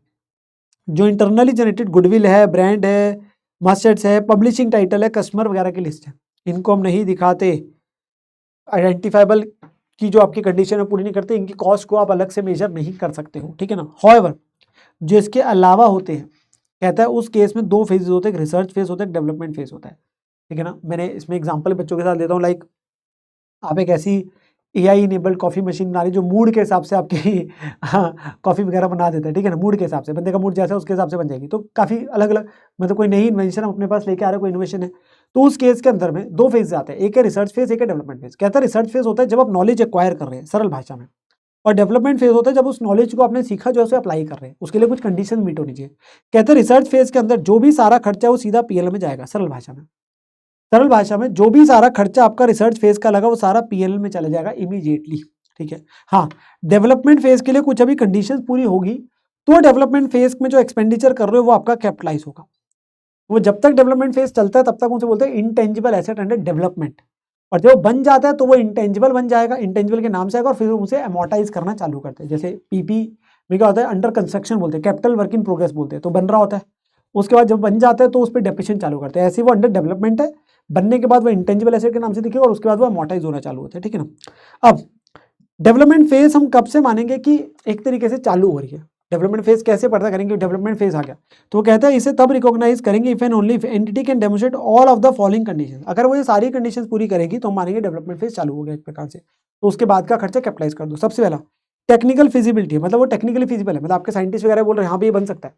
जो इंटरनली जनरेटेड गुडविल है, ब्रांड है, मस्टर्ड्स है, पब्लिशिंग टाइटल है, कस्टमर वगैरह की लिस्ट है, इनको हम नहीं दिखाते, आइडेंटिफाइबल की जो आपकी कंडीशन है पूरी नहीं करते, इनकी कॉस्ट को आप अलग से मेजर नहीं कर सकते हो, ठीक है ना। हॉवेवर जो इसके अलावा होते हैं, कहता है उस केस में 2 फेजेस होते हैं, एक रिसर्च फेज होता है, एक डेवलपमेंट फेज होता है, ठीक है ना। मैंने इसमें एग्जांपल बच्चों के साथ देता हूँ, लाइक आप एक ऐसी AI इनेबल्ड कॉफ़ी मशीन बना रही जो मूड के हिसाब से आपकी कॉफ़ी वगैरह बना देता है, ठीक है ना, मूड के हिसाब से, बंदे का मूड जैसा है उसके हिसाब से बन जाएगी, तो काफ़ी अलग अलग, मतलब कोई नई इन्वेंशन हम अपने पास लेके आ रहे हैं, कोई इन्वेशन है, तो उस केस के अंदर में 2 फेज आते हैं, एक है रिसर्च फेज, एक है डेवलपमेंट फेज। कहता है रिसर्च फेज होता है जब आप नॉलेज एक्वायर कर रहे हैं सरल भाषा में, और डेवलपमेंट फेज होता है जब उस नॉलेज को आपने सीखा जो है उसे अप्लाई कर रहे हैं, उसके लिए कुछ कंडीशन मीट होनी चाहिए। कहते हैं रिसर्च फेज के अंदर जो भी सारा खर्चा है वो सीधा PL में जाएगा, सरल भाषा में जो भी सारा खर्चा आपका रिसर्च फेज का लगा वो सारा PL में चला जाएगा इमीडिएटली, ठीक है। हाँ, डेवलपमेंट फेज के लिए कुछ अभी कंडीशंस पूरी होगी, तो डेवलपमेंट फेज में जो एक्सपेंडिचर कर रहे हो वो आपका कैपिटलाइज होगा, वो जब तक डेवलपमेंट फेज चलता है तब तक उसे बोलते हैं इंटेंजिबल एसेट अंडर डेवलपमेंट, और जब बन जाता है तो वो इंटेंजिबल बन जाएगा, इंटेंजिबल के नाम से आएगा, और फिर उसे अमोर्टाइज करना चालू करते हैं। जैसे पीपी में क्या होता है, अंडर कंस्ट्रक्शन बोलते हैं, कैपिटल वर्क इन प्रोग्रेस बोलते हैं, तो बन रहा होता है, उसके बाद जब बन जाता है तो उस पर डेप्रिसिएशन चालू करते हैं। ऐसे वो अंडर डेवलपमेंट है, बनने के बाद वो इंटेंजिबल एसेट के नाम से दिखेगा और उसके बाद वो अमोर्टाइज होना चालू होता है, ठीक है ना। अब डेवलपमेंट फेज हम कब से मानेंगे कि एक तरीके से चालू हो रही है। डेवलपमेंट फेज कैसे पता करेंगे डेवलपमेंट फेज आ गया, तो वो कहता है इसे तब रिकॉग्नाइज करेंगे if and only if entity can demonstrate all of the following condition. अगर वो ये सारी कंडीशंस पूरी करेगी तो हम मानेंगे डेवलपमेंट फेज चालू हो गया एक प्रकार से। तो उसके बाद का खर्चा कैपिटलाइज कर दो। सबसे पहला टेक्निकल फिजिबिलिटी, मतलब वो टेक्निकली फिजिबल है, मतलब आपके साइंटिस्ट वगैरह बोल रहे हैं हाँ भी ये बन सकता है,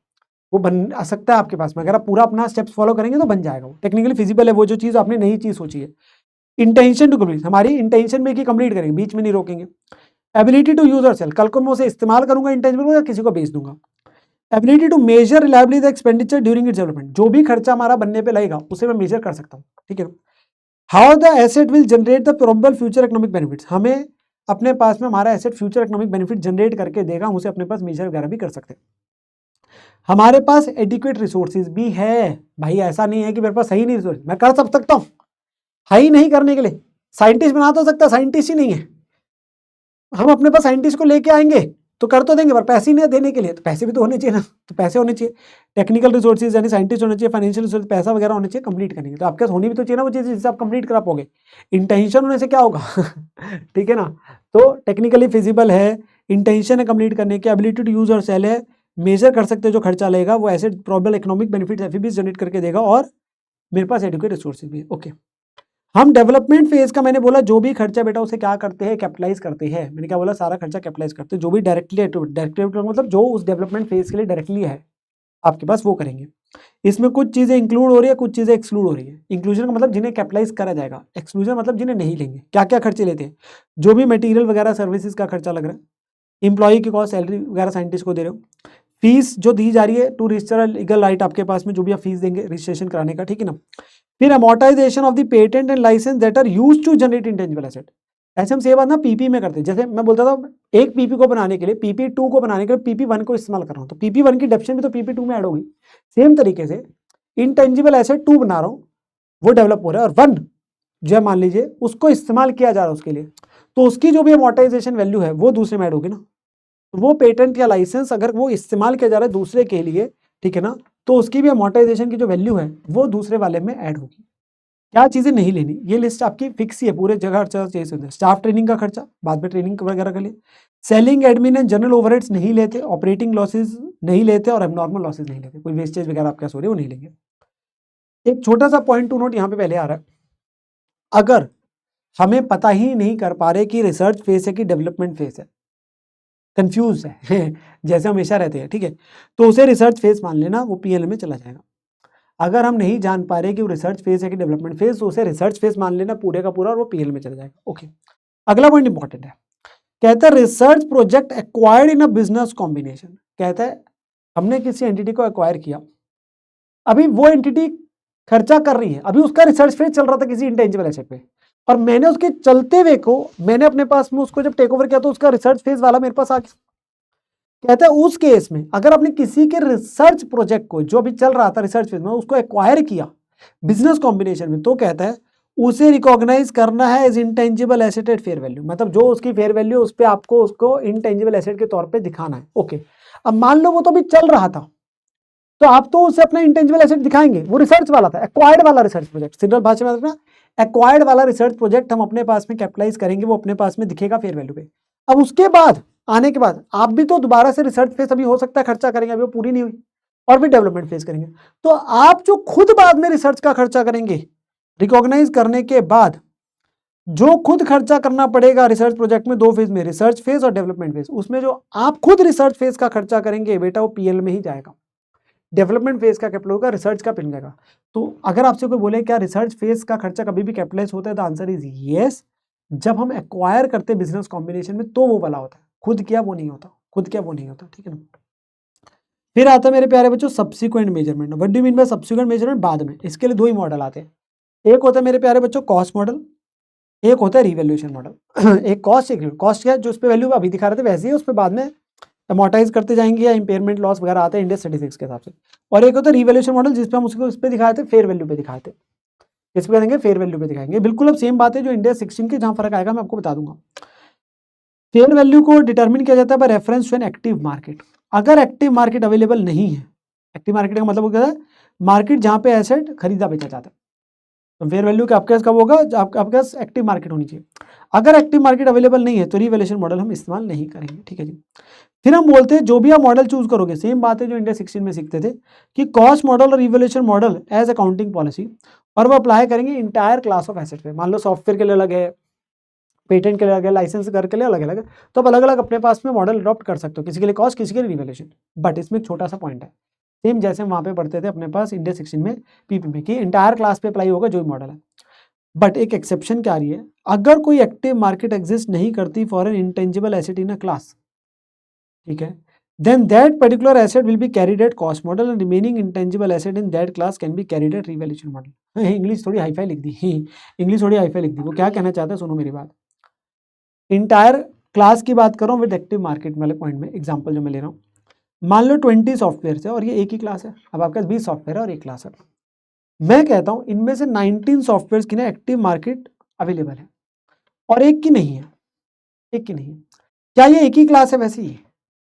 वो बन आ सकता है आपके पास में, अगर आप पूरा अपना स्टेप्स फॉलो करेंगे तो बन जाएगा। वो टेक्निकली फिजिबल है, वो जो चीज़ आपने नई चीज़ सोची है। इंटेंशन टू कंप्लीट, हमारी इंटेंशन में कि कंप्लीट करेंगे, बीच में नहीं रोकेंगे। एबिलिटी टू यूज और सेल, कल को मैं उसे इस्तेमाल करूंगा इंटेंजिबल को या किसी को बेच दूंगा। Ability to measure reliably the expenditure during its development, जो भी खर्चा हमारा बनने पे लगेगा उसे मैं मेजर कर सकता हूँ, ठीक है। How the asset will generate the probable future economic benefits, हमें अपने पास में हमारा asset future economic benefit generate करके देगा, हम उसे अपने पास मेजर वगैरह भी कर सकते हैं। हमारे पास एडिक्वेट रिसोर्सेज भी है भाई, ऐसा नहीं है कि मेरे पास सही नहीं रिसोर्स, मैं कर सकता हूँ, है ही नहीं करने के लिए। साइंटिस्ट बना तो सकता, साइंटिस्ट ही नहीं है, हम अपने पास साइंटिस्ट को लेके आएंगे तो कर तो देंगे, पर पैसे नहीं देने के लिए, तो पैसे भी तो होने चाहिए ना, तो पैसे होने चाहिए, टेक्निकल रिसोर्सेज यानी साइंटिस्ट होने चाहिए, फाइनेंशियल रिसोर्स पैसा वगैरह होने चाहिए, कंप्लीट करेंगे तो आपके पास होनी भी तो चाहिए ना वो चीज़ जिससे आप कंप्लीट करा पाओगे। इंटेंशन होने से क्या होगा ठीक है ना। तो टेक्निकली फिजिबल है, इंटेंशन है कंप्लीट करने की, एबिलिटी टू यूज और सेल है, मेजर कर सकते हैं जो खर्चा लगेगा, वो ऐसे probable economic benefit FB generate करके देगा, और मेरे पास एडिक्वेट रिसोर्सेज भी है। ओके, हम डेवलपमेंट फेज का मैंने बोला जो भी खर्चा बेटा उसे क्या करते हैं, कैपिटलाइज करते हैं। मैंने क्या बोला, सारा खर्चा कैपिटलाइज करते हैं, जो भी डायरेक्टली मतलब जो उस डेवलपमेंट फेज के लिए डायरेक्टली है आपके पास वो करेंगे। इसमें कुछ चीजें इंक्लूड हो रही है, कुछ चीजें एक्सक्लूड हो रही है। इंक्लूजन का मतलब जिन्हें कैपिटलाइज करा जाएगा, एक्सक्लूजन मतलब जिन्हें नहीं लेंगे। क्या क्या खर्चे लेते हैं, जो भी मटेरियल वगैरह सर्विसेज का खर्चा लग रहा है, इंप्लॉई की कॉस्ट, सैलरी वगैरह साइंटिस्ट को दे रहे हो, फीस जो दी जा रही है टू रजिस्टर लीगल राइट आपके पास में, जो भी आप फीस देंगे रजिस्ट्रेशन कराने का, ठीक है ना। फिर amortisation of the patent and licence that are used to generate intangible asset. ऐसे हम सेम बात ना पीपी में करते हैं, जैसे मैं बोलता था एक पीपी को बनाने के लिए, पीपी 2 को बनाने के लिए पीपी 1 को इस्तेमाल कर रहा हूँ, तो पीपी 1 की डेप्शन भी तो पीपी 2 में ऐड होगी। सेम तरीके से इंटेंजिबल एसेट 2 बना रहा हूँ, वो डेवलप हो रहा है, और 1 जो है मान लीजिए उसको इस्तेमाल किया जा रहा है उसके लिए, तो उसकी जो भी अमोर्टाइजेशन वैल्यू है वो दूसरे में ऐड होगी ना। वो पेटेंट या लाइसेंस अगर वो इस्तेमाल किया जा रहा है दूसरे के लिए, ठीक है ना, तो उसकी भी अमोर्टाइजेशन की जो वैल्यू है वो दूसरे वाले में ऐड होगी। क्या चीजें नहीं लेनी, ये लिस्ट आपकी फिक्स ही है, पूरे जगह खर्चा चाहिए। स्टाफ ट्रेनिंग का खर्चा बाद में ट्रेनिंग वगैरह के लिए, selling admin and general overheads नहीं लेते, ऑपरेटिंग लॉसेज नहीं लेते, और एबनॉर्मल लॉसेज नहीं लेते, कोई वेस्टेज वगैरह आपके हो रही है वो नहीं लेंगे। एक छोटा सा पॉइंट टू नोट यहाँ पे पहले आ रहा है, अगर हमें पता ही नहीं कर पा रहे कि रिसर्च फेज है कि डेवलपमेंट फेज है, कंफ्यूज है जैसे हमेशा रहते हैं, ठीक है, तो उसे रिसर्च फेज मान लेना, वो पीएल में चला जाएगा। अगर हम नहीं जान पा रहे कि वो रिसर्च फेज है कि डेवलपमेंट फेज, तो उसे रिसर्च फेज मान लेना पूरे का पूरा, और वो पीएल में चला जाएगा। ओके, अगला पॉइंट इंपॉर्टेंट है, कहता है research project acquired in a business combination. कहता है हमने किसी एंटिटी को एक्वायर किया, अभी वो एंटिटी खर्चा कर रही है, अभी उसका रिसर्च फेज चल रहा था किसी इंटेंजिबल एसेट पे, और मैंने उसके चलते हुए को मैंने अपने पास में उसको जब टेक ओवर किया तो उसका रिसर्च फेज वाला मेरे पास आ गया। कहता है उस केस में अगर आपने किसी के रिसर्च प्रोजेक्ट को जो अभी चल रहा था रिसर्च फेज में उसको एक्वायर किया बिजनेस कॉम्बिनेशन में, तो कहता है उसे रिकॉग्नाइज करना है as intangible asset at fair value, मतलब जो उसकी फेयर वैल्यू उस पर आपको उसको इंटेंजिबल एसेट के तौर पे दिखाना है। ओके, अब मान लो वो तो अभी चल रहा था, तो आप तो उसे अपना इंटेंजिबल एसेट दिखाएंगे, वो रिसर्च वाला था, एक्वायर्ड वाला रिसर्च प्रोजेक्ट, सिंपल भाषा में ना एक्वायर्ड वाला रिसर्च प्रोजेक्ट हम अपने पास में कैपिटलाइज करेंगे, वो अपने पास में दिखेगा फेयर वैल्यू पे। अब उसके बाद आने के बाद आप भी तो दोबारा से रिसर्च फेज अभी हो सकता है खर्चा करेंगे, अभी वो पूरी नहीं हुई, और भी डेवलपमेंट फेज करेंगे, तो आप जो खुद बाद में रिसर्च का खर्चा करेंगे रिकॉग्नाइज करने के बाद, जो खुद खर्चा करना पड़ेगा रिसर्च प्रोजेक्ट में, 2 फेज में, रिसर्च फेज और डेवलपमेंट फेज, उसमें जो आप खुद रिसर्च फेज का खर्चा करेंगे बेटा वो पीएल में ही जाएगा। डेवलपमेंट फेज का कैपिटल होगा, रिसर्च का पिन जाएगा। तो अगर आपसे कोई बोले क्या रिसर्च फेज का खर्चा कभी भी कैपिटलाइज होता है, तो आंसर इज यस, जब हम एक्वायर करते हैं बिजनेस कॉम्बिनेशन में तो वो वाला होता है, खुद किया वो नहीं होता, खुद किया वो नहीं होता, ठीक है ना। फिर आता है मेरे प्यारे बच्चों subsequent measurement. What do mean by subsequent measurement, बाद में, इसके लिए 2 ही मॉडल आते हैं, एक होता है मेरे प्यारे बच्चों कॉस्ट मॉडल, एक होता है रिवैल्यूएशन मॉडल एक कॉस्ट, एक कॉस्ट क्या है जो उस पर वैल्यू अभी दिखा रहे थे वैसे ही उस पर बाद में अमोर्टाइज करते जाएंगे या इम्पेयरमेंट लॉस वगैरह आते हैं इंडेक्स 36 के हिसाब से। और एक होता है रिवैल्यूएशन मॉडल, जिसपे हम उसको उस पर दिखाए थे फेयर वैल्यू पे दिखाए थे, इस पे देंगे फेयर वैल्यू पे दिखाएंगे। बिल्कुल अब सेम बात है जो इंडेक्स 16 के, जहां फर्क आएगा मैं आपको बता दूंगा। फेयर वैल्यू को डिटरमिन किया जाता है by reference to an active market. अगर एक्टिव मार्केट अवेलेबल नहीं है, एक्टिव मार्केट का मतलब क्या है, मार्केट जहां पे एसेट खरीदा बेचा जाता है, तो फेयर वैल्यू का आपके पास कब होगा, आपके पास एक्टिव मार्केट होनी चाहिए। अगर एक्टिव मार्केट अवेलेबल नहीं है तो रिवैल्यूएशन मॉडल हम इस्तेमाल नहीं करेंगे, ठीक है जी। फिर हम बोलते हैं जो भी आप मॉडल चूज करोगे, सेम बात है जो इंडेक्स 16 में सीखते थे कि कॉस्ट मॉडल और revaluation model as accounting policy, और वो अप्लाई करेंगे इंटायर क्लास ऑफ एसेट पे। मान लो सॉफ्टवेयर के लिए अलग है, पेटेंट के लिए अलग है, लाइसेंस कर के लिए अलग अलग है, तो आप अलग अलग अपने पास में मॉडल अडॉप्ट कर सकते हो, किसी के लिए कॉस्ट, किसी के लिए रिवैल्यूएशन। बट इसमें एक छोटा सा पॉइंट है, सेम जैसे हम वहाँ पे पढ़ते थे अपने पास इंडेक्स 16 में पीपी में, कि इंटायर क्लास पे अप्लाई होगा जो भी मॉडल है। बट एक एक्सेप्शन क्या आ रही है, अगर कोई एक्टिव मार्केट एग्जिस्ट नहीं करती for an intangible asset in a class, ठीक है, then that particular asset will be carried at cost model and remaining intangible asset in that class can be carried at revaluation model। English थोड़ी hi-fi लिख दी, English थोड़ी hi-fi लिख दी। वो क्या कहना चाहता है, सुनो मेरी बात। इंटायर क्लास की बात कर रहा हूँ विद एक्टिव मार्केट वाले पॉइंट में, एग्जांपल जो मैं ले रहा हूँ, मान लो 20 सॉफ्टवेयर है और ये एक ही क्लास है। अब आपके पास 20 सॉफ्टवेयर है और एक क्लास है। मैं कहता हूँ इनमें से 19 सॉफ्टवेयर की ना एक्टिव मार्केट अवेलेबल है और एक की नहीं है, एक की नहीं है। क्या ये एक ही क्लास है वैसे ही?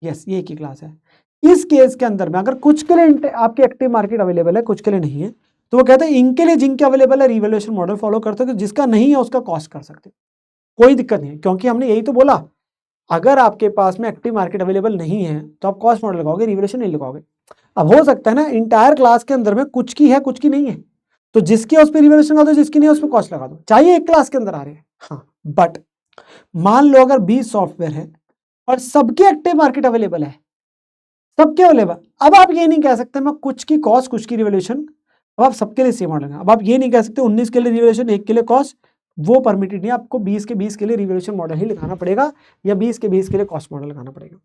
यस, ये एक ही क्लास है। इस केस के अंदर में अगर कुछ के लिए आपकी एक्टिव मार्केट अवेलेबल है, कुछ के लिए नहीं है, तो वो कहते हैं इनके लिए जिनके अवेलेबल है रिवैल्यूएशन मॉडल फॉलो कर सकते हो, जिसका नहीं है उसका कॉस्ट कर सकते हो, कोई दिक्कत नहीं है। क्योंकि हमने यही तो बोला, अगर आपके पास में एक्टिव मार्केट अवेलेबल नहीं है तो आप कॉस्ट मॉडल लगाओगे, रिवैल्यूएशन नहीं लगाओगे। अब हो सकता है ना इंटायर क्लास के अंदर में कुछ की है, कुछ की नहीं है, तो जिसकी है उस पर रिवैल्यूएशन लगा दो, जिसकी नहीं है उस पर कॉस्ट लगा दो, चाहिए एक क्लास के अंदर आ रहे हैं। हाँ, बट मान लो अगर 20 सॉफ्टवेयर है और सबके एक्टिव मार्केट अवेलेबल है, सबके अवेलेबल, अब आप ये नहीं कह सकते मैं कुछ की कॉस्ट कुछ की रिवैल्यूएशन, अब आप सबके लिए सेम मॉडल है। अब आप ये नहीं कह सकते 19 के लिए रिवैल्यूएशन, एक के लिए कॉस्ट, वो परमिटेड नहीं है। आपको 20 के लिए रिवैल्यूएशन मॉडल ही लगाना पड़ेगा या 20 के लिए कॉस्ट मॉडल लगाना पड़ेगा।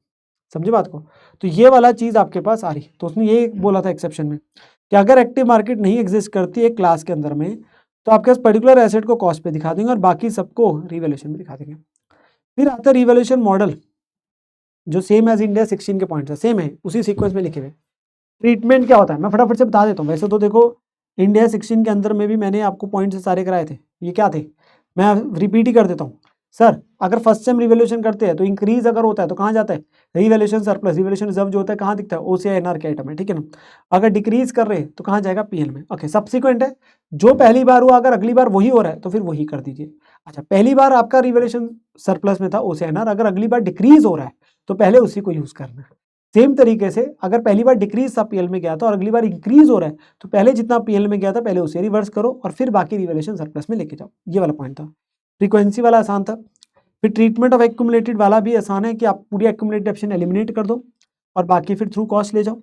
समझे बात को? तो ये वाला चीज आपके पास आ रही, तो उसने ये बोला था एक्सेप्शन में कि अगर एक्टिव मार्केट नहीं एग्जिस्ट करती एक क्लास के अंदर में, तो आपके पास पर्टिकुलर एसेट को कॉस्ट पे दिखा देंगे और बाकी सबको रिवैल्यूएशन में दिखा देंगे। फिर आता है रिवैल्यूएशन मॉडल, जो सेम एज इंडिया 16 के पॉइंट्स है, सेम है, उसी सीक्वेंस में लिखे हुए। ट्रीटमेंट क्या होता है मैं फटाफट से बता देता हूँ। वैसे तो देखो इंडिया 16 के अंदर में भी मैंने आपको पॉइंट्स सारे कराए थे, ये क्या थे मैं रिपीट ही कर देता हूँ। सर अगर फर्स्ट सेम रिवैल्यूएशन करते हैं तो इंक्रीज अगर होता है तो कहाँ जाता है, रिवैल्यूएशन सरप्लस, रिवैल्यूएशन रिजर्व जो होता है कहाँ दिखता है, OCI/NR के आइटम है, ठीक है ना। अगर डिक्रीज कर रहे हैं तो कहाँ जाएगा, PL में। ओके, सब्सिक्वेंट है, जो पहली बार हुआ अगर अगली बार वही हो रहा है तो फिर वही कर दीजिए। अच्छा, पहली बार आपका रिवैल्यूएशन सरप्लस में था OCI/NR, अगर अगली बार डिक्रीज हो रहा है तो पहले उसी को यूज करना है। सेम तरीके से अगर पहली बार डिक्रीज था PL में गया था और अगली बार इंक्रीज हो रहा है तो पहले जितना PL में गया था पहले उसे रिवर्स करो और फिर बाकी रिवैल्यूएशन सरप्लस में लेके जाओ। ये वाला पॉइंट था। फ्रीक्वेंसी वाला आसान था। फिर ट्रीटमेंट ऑफ एक्यूमुलेटेड वाला भी आसान है कि आप पूरी एक्यूमुलेटेड ऑप्शन एलिमिनेट कर दो और बाकी फिर थ्रू कॉस्ट ले जाओ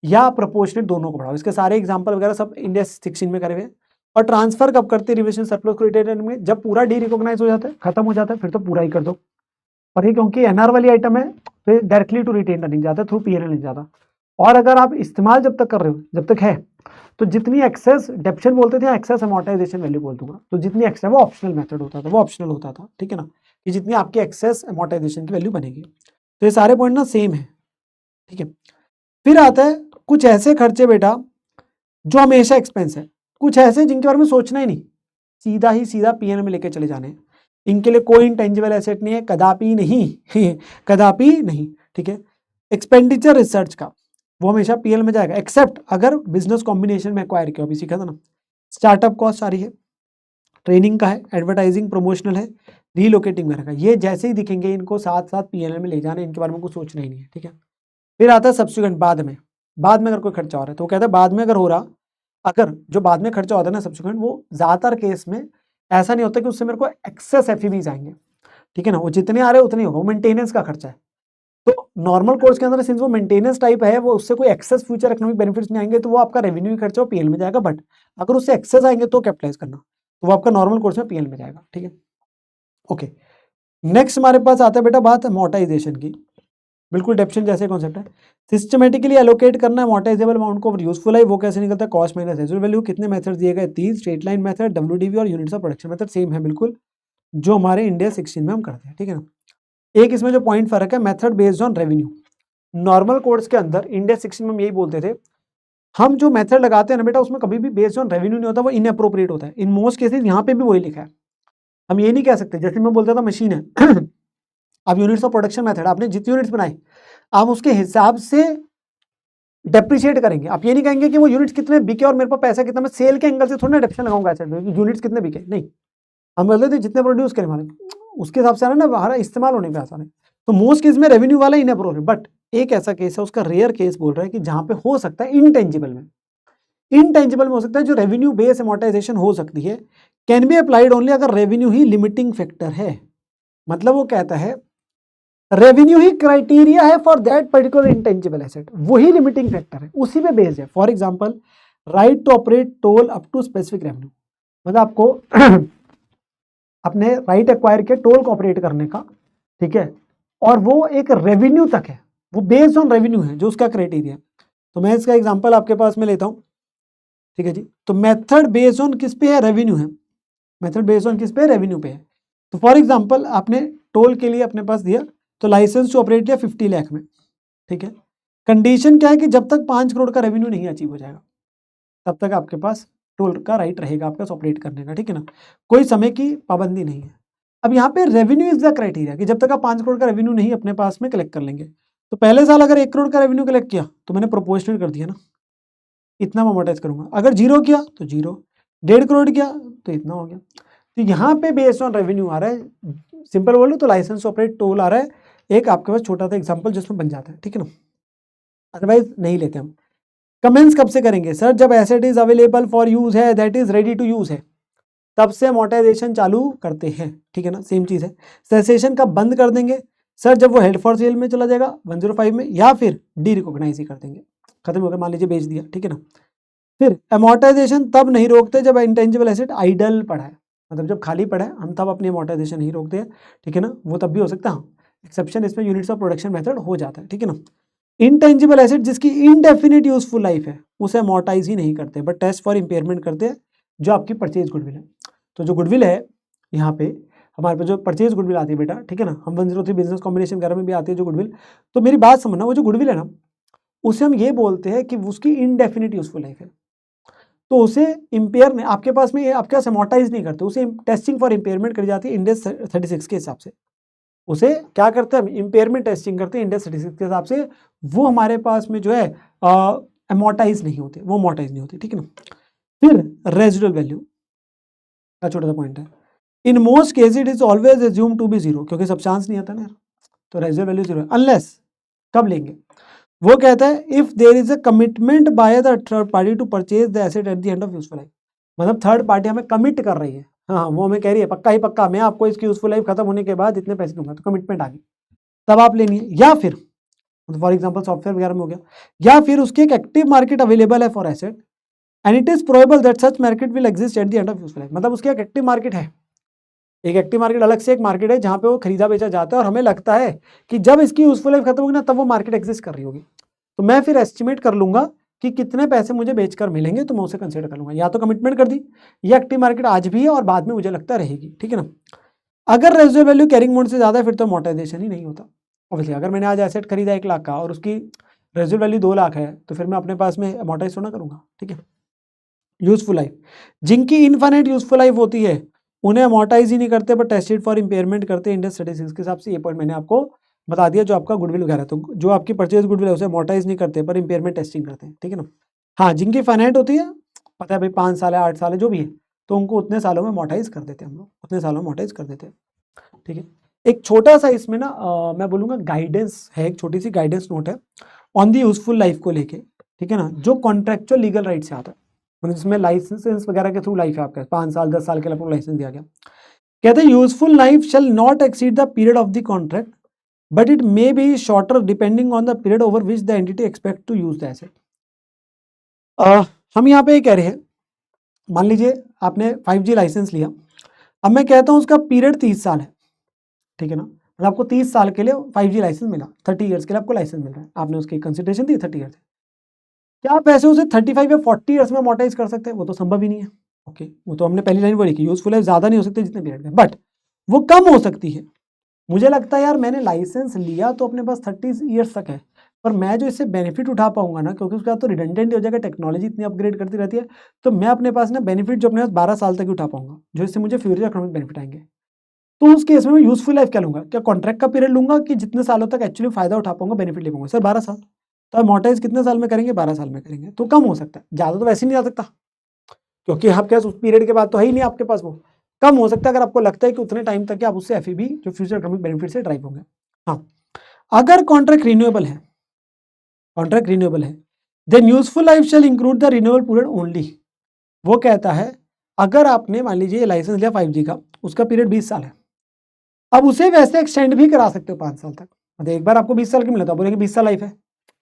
या प्रोपोर्शनेट दोनों को बढ़ाओ। इसके सारे एग्जांपल वगैरह सब इंडिया 16 में करे हुए हैं। और ट्रांसफर कब करते हैं रिवैल्यूएशन सरप्लस को रिटेन में, जब पूरा डी रिकॉग्नाइज हो जाता है, खत्म हो जाता है, फिर तो पूरा ही कर दो। और ये क्योंकि NR वाली आइटम है तो डायरेक्टली टू रिटेन नहीं जाता, थ्रू PL नहीं जाता। और अगर आप इस्तेमाल जब तक कर रहे हो, जब तक है, तो जितनी एक्सेस डेप्शन बोलते थे, एक्सेस अमोर्टाइजेशन वैल्यू बोल दूंगा, तो जितनी एक्सेस वो ऑप्शनल मेथड होता था, वो ऑप्शनल होता था, ठीक है ना, कि जितनी आपकी एक्सेस अमोर्टाइजेशन की वैल्यू बनेगी। तो ये सारे पॉइंट ना सेम है, ठीक है। फिर आता है कुछ ऐसे खर्चे बेटा जो हमेशा एक्सपेंस है, कुछ ऐसे जिनके बारे में सोचना ही नहीं, सीधा ही सीधा PL में लेके चले जाने हैं। इनके लिए कोई इंटेंजिबल एसेट नहीं है, कदापि नहीं कदापि नहीं, ठीक है। एक्सपेंडिचर रिसर्च का वो हमेशा PL में जाएगा, एक्सेप्ट अगर बिजनेस कॉम्बिनेशन में एक्वायर किया, अभी सीखा था ना। स्टार्टअप कॉस्ट आ रही है, ट्रेनिंग का है, एडवर्टाइजिंग प्रमोशनल है, रीलोकेटिंग वगैरह का, ये जैसे ही दिखेंगे इनको साथ साथ PL में ले जाना, इनके बारे में कुछ सोचना ही नहीं है, ठीक है। फिर आता है सब्सिक्वेंट, बाद में अगर कोई खर्चा हो रहा है तो वो कहता है बाद में अगर हो रहा, अगर जो बाद में खर्चा होता है ना सब्सिक्वेंट, वो ज्यादातर केस में ऐसा नहीं होता कि उससे मेरे को एक्सेस FEVs आएंगे, ठीक है ना, वो जितने आ रहे हैं उतने होगा, वो मेंटेनेंस का खर्चा है। तो नॉर्मल कोर्स के अंदर सिंस वो मेंटेनेंस टाइप है, वो उससे कोई एक्सेस फ्यूचर इकोनॉमिक बेनिफिट्स नहीं आएंगे, तो वो आपका रेवेन्यू ही खर्चा PL में जाएगा। बट अगर उससे एक्सेस आएंगे तो कैपिटलाइज करना, तो वो आपका नॉर्मल कोर्स में PL में जाएगा, ठीक है। ओके, नेक्स्ट हमारे पास आता है बेटा बात अमोर्टाइजेशन की। बिल्कुल डेप्शन जैसे कॉन्सेप्ट है, सिस्टमेटिकली एलोकेट करना है अमोर्टाइजेबल अमाउंट को, यूजफुल है। वो कैसे निकलता है, कॉस्ट माइनस रेसिडुअल वैल्यू। कितने मेथड्स दिए गए, 3, स्ट्रेट लाइन मेथड, WDV और units of production method, same है बिल्कुल जो हमारे इंडिया 16 में हम करते हैं, ठीक है ना। एक इसमें जो पॉइंट फर्क है, method based on revenue, normal course के अंदर इंडिया 16 में हम यही बोलते थे, हम जो मेथड लगाते हैं ना बेटा उसमें कभी भी बेस्ड ऑन रेवेन्यू नहीं होता, वो इनअप्रोप्रिएट होता है। इन मोस्ट केसेस यहाँ पे भी वही लिखा है। हम ये नहीं कह सकते, जैसे मैं बोलता था मशीन है अब यूनिट्स ऑफ प्रोडक्शन मेथड, आपने जितने यूनिट्स बनाए आप उसके हिसाब से डेप्रिशिएट करेंगे। आप ये नहीं कहेंगे कि वो यूनिट्स कितने बिके और मेरे पास पैसा कितना, मैं सेल के एंगल से थोड़ा डेप्शन लगाऊंगा ऐसे यूनिट्स कितने बिके, नहीं। हम बोलते थे जितने प्रोड्यूस करें हमारे, उसके हिसाब से ना हमारा इस्तेमाल होने पे आसान है। तो मोस्ट केस में रेवेन्यू वाला इनअप्रोप्रिएट, बट एक ऐसा केस है, उसका रेयर केस बोल रहा है कि जहां पे हो सकता है इनटेंजिबल में, इनटेंजिबल में हो सकता है जो रेवेन्यू बेस अमोर्टाइजेशन हो सकती है, कैन बी अप्लाइड ओनली अगर रेवेन्यू ही लिमिटिंग फैक्टर है। मतलब वो कहता है रेवेन्यू ही क्राइटेरिया है for that particular intangible asset, वही लिमिटिंग फैक्टर है, उसी पे बेस्ड है। For example right to operate toll up to specific revenue, मतलब आपको अपने राइट एक्वायर के टोल को ऑपरेट करने का, ठीक है, और वो एक रेवेन्यू तक है, वो बेस्ड ऑन रेवेन्यू है जो उसका क्राइटेरिया है। तो मैं इसका एग्जांपल आपके पास में लेता हूं, ठीक है जी। तो मेथड बेस्ड ऑन किस पे है, रेवेन्यू है, मेथड बेस्ड ऑन किस पे, रेवेन्यू पे है। तो फॉर एग्जांपल आपने टोल के लिए अपने पास दिया, तो लाइसेंस टू ऑपरेट किया 50 लाख में, ठीक है। कंडीशन क्या है कि जब तक 5 करोड़ का रेवेन्यू नहीं अचीव हो जाएगा तब तक आपके पास टोल का राइट रहेगा आपके पास ऑपरेट करने का, ठीक है ना, कोई समय की पाबंदी नहीं है। अब यहाँ पे रेवेन्यू इज द क्राइटेरिया कि जब तक आप 5 करोड़ का रेवेन्यू नहीं अपने पास में कलेक्ट कर लेंगे। तो पहले साल अगर 1 करोड़ का रेवेन्यू कलेक्ट किया तो मैंने प्रोपोर्शनल कर दिया ना, इतना मैं अमोर्टाइज करूंगा। अगर 0 किया तो 0, 1.5 करोड़ किया तो इतना हो गया। तो यहाँ पे बेस्ड ऑन रेवेन्यू आ रहा है, सिंपल बोलूँ तो लाइसेंस ऑपरेट टोल आ रहा है, एक आपके पास छोटा सा एग्जाम्पल जिसमें बन जाता है, ठीक है ना, अदरवाइज नहीं लेते हम। कमेंस कब से करेंगे सर, जब asset is available for use है, that is ready to use है, तब से अमोर्टाइजेशन चालू करते हैं, ठीक है ना, सेम चीज है। सेसेशन कब बंद कर देंगे सर, जब वो हेल्ड फॉर सेल में चला जाएगा 105 में, या फिर डी रिकॉग्नाइज ही कर देंगे, खत्म हो गया, मान लीजिए बेच दिया, ठीक है ना। फिर अमोर्टाइजेशन तब नहीं रोकते जब इंटेंजिबल एसेट आइडल पड़ा है, मतलब जब खाली पड़ा है हम तब अपनी अमोर्टाइजेशन नहीं रोकते हैं, ठीक है ना, वो तब भी हो सकता है, हाँ एक्सेप्शन इसमें यूनिट्स ऑफ प्रोडक्शन मेथड हो जाता है, ठीक है ना। इनटेंजिबल एसेट जिसकी इनडेफिनिट यूजफुल लाइफ है उसे अमोर्टाइज ही नहीं करते, बट टेस्ट फॉर इंपेयरमेंट करते हैं, जो आपकी परचेज गुडविल है। तो जो गुडविल है यहाँ पे हमारे पास जो परचेज गुडविल आती है बेटा, ठीक है ना, हम 103 बिजनेस कॉम्बिनेशन वगैरह में भी आती है जो गुडविल। तो मेरी बात समझना, वो जो गुडविल है ना उसे हम ये बोलते हैं कि उसकी इनडेफिनिट यूजफुल लाइफ है, तो उसे इंपेयर नहीं, आपके पास में आपके पास अमोर्टाइज नहीं करते, उसे टेस्टिंग फॉर इंपेयरमेंट करी जाती है इंडेक्स 36 के हिसाब से। उसे क्या करते हैं हम, इंपेयरमेंट टेस्टिंग करते हैं इंडेक्स 36 के हिसाब से, वो हमारे पास में जो है अमोर्टाइज नहीं होते, वो अमोर्टाइज नहीं होते, ठीक है ना। फिर रेजिडुअल वैल्यू का छोटा सा पॉइंट है, in most case it is always assume to be 0, क्योंकि सब चांस नहीं आता ना यार, तो रेजिडुअल वैल्यू 0 अनलेस, कब लेंगे, वो कहता है if there is a commitment by the third party to purchase the asset at the end of useful life, मतलब थर्ड पार्टी हमें कमिट कर रही है, हाँ वो हमें कह रही है पक्का ही पक्का मैं आपको इसकी यूजफुल लाइफ खत्म होने के बाद इतने पैसे दूंगा, तो कमिटमेंट आ गई, तब आप लेनी है। या फिर फॉर एग्जांपल सॉफ्टवेयर वगैरह में हो गया, या फिर उसकी एक एक्टिव मार्केट अवेलेबल है for asset and it is probable that such market will exist at the end of useful life, मतलब उसकी एक एक्टिव मार्केट है, एक एक्टिव मार्केट अलग से एक मार्केट है जहां पे वो खरीदा बेचा जाता है, और हमें लगता है कि जब इसकी यूजफुल लाइफ खत्म होगी ना तब वो मार्केट एग्जिस्ट कर रही होगी, तो मैं फिर एस्टिमेट कर लूंगा कि कितने पैसे मुझे बेचकर मिलेंगे, तो मैं उसे कंसीडर कर लूंगा, या तो कमिटमेंट कर दी, या एक्टिव मार्केट आज भी है और बाद में मुझे लगता रहेगी, ठीक है ना। अगर रेजिडुअल वैल्यू कैरिंग मोड से ज्यादा है फिर तो अमोर्टाइजेशन ही नहीं होता। ऑब्वियसली अगर मैंने आज एसेट खरीदा 1 लाख का और उसकी रेजिडुअल वैल्यू 2 लाख है, तो फिर मैं अपने पास में अमोर्टाइज थोड़ा करूंगा, ठीक है। यूजफुल लाइफ, जिनकी इनफाइनाइट यूजफुल लाइफ होती है उन्हें अमोर्टाइज ही नहीं करते बट टेस्टेड फॉर इंपेयरमेंट करते हैं इंडेक्स 36 के हिसाब से। ये पॉइंट मैंने आपको बता दिया, जो आपका गुडविल वगैरह, तो जो आपकी परचेज गुडविल है उसे अमोर्टाइज नहीं करते पर इंपेयरमेंट टेस्टिंग करते हैं, ठीक है ना। हाँ जिनकी फाइनाइट होती है, पता है भाई 5 साल है 8 साल है जो भी है, तो उनको उतने सालों में अमोर्टाइज कर देते हैं, हम लोग उतने सालों में अमोर्टाइज कर देते हैं, ठीक है। एक छोटा सा इसमें ना मैं बोलूँगा गाइडेंस है, एक छोटी सी गाइडेंस नोट है ऑन दी यूजफुल लाइफ को लेके, ठीक है ना, जो कॉन्ट्रेक्चुअल लीगल राइट से आता है, मतलब जिसमें लाइसेंस वगैरह के थ्रू लाइफ है आपका 5 साल 10 साल के लिए आपको लाइसेंस दिया गया। कहते हैं useful life shall not exceed the period of the contract but it may be shorter depending on the period over which the entity expect to use the asset. हम यहाँ पे ये कह रहे हैं, मान लीजिए आपने 5G लाइसेंस लिया, अब मैं कहता हूँ उसका पीरियड 30 साल है, ठीक है ना, मतलब आपको 30 साल के लिए 5G लाइसेंस मिला, 30 ईयर्स के लिए आपको लाइसेंस मिल रहा है, आपने उसकी कंसिडरेशन दी 30 ईयर्स, क्या आप ऐसे उसे 35 या 40 ईयर्स में अमोर्टाइज कर सकते हैं, वो तो संभव ही नहीं है। ओके वो तो हमने पहली लाइन बोली कि यूजफुल लाइफ ज्यादा नहीं हो सकती जितने पीरियड में, बट वो कम हो सकती है। मुझे लगता है यार मैंने लाइसेंस लिया तो अपने पास 30 ईयर्स तक है, और मैं जो इससे बेनिफिट उठा पाऊंगा ना, क्योंकि उसके बाद तो रिडंडेंट हो जाएगा, टेक्नोलॉजी इतनी अपग्रेड करती रहती है, तो मैं अपने पास ना बेनिफिट जो अपने पास 12 साल तक ही उठा पाऊंगा, जो इससे मुझे फ्यूचर इकोनॉमिक बेनिफिट आएंगे। तो उस केस में मैं यूजफुल लाइफ क्या लूंगा, क्या कॉन्ट्रैक्ट का पीरियड लूंगा कि जितने सालों तक एक्चुअली फायदा उठा पाऊंगा, बेनिफिट ले पाऊंगा? सर 12 साल। तो अमोर्टाइज कितने साल में करेंगे? 12 साल में करेंगे। तो कम हो सकता है, ज्यादा तो वैसे ही नहीं आ सकता, क्योंकि आपके पास उस पीरियड के बाद तो है ही नहीं आपके पास, वो कम हो सकता है अगर आपको लगता है कि उतने टाइम तक आप उससे एफईबी जो फ्यूचर इकोनॉमिक बेनिफिट से ड्राइव होंगे। हाँ, अगर कॉन्ट्रैक्ट रिन्यूएबल है, कॉन्ट्रैक्ट रिन्यूएबल है, then useful life shall include the renewable period only. वो कहता है अगर आपने मान लीजिए लाइसेंस लिया 5G का, उसका पीरियड 20 साल है, अब उसे वैसे एक्सटेंड भी करा सकते हो 5 साल तक। मतलब एक बार आपको 20 साल की मिला था, बोलेंगे 20 साल लाइफ है,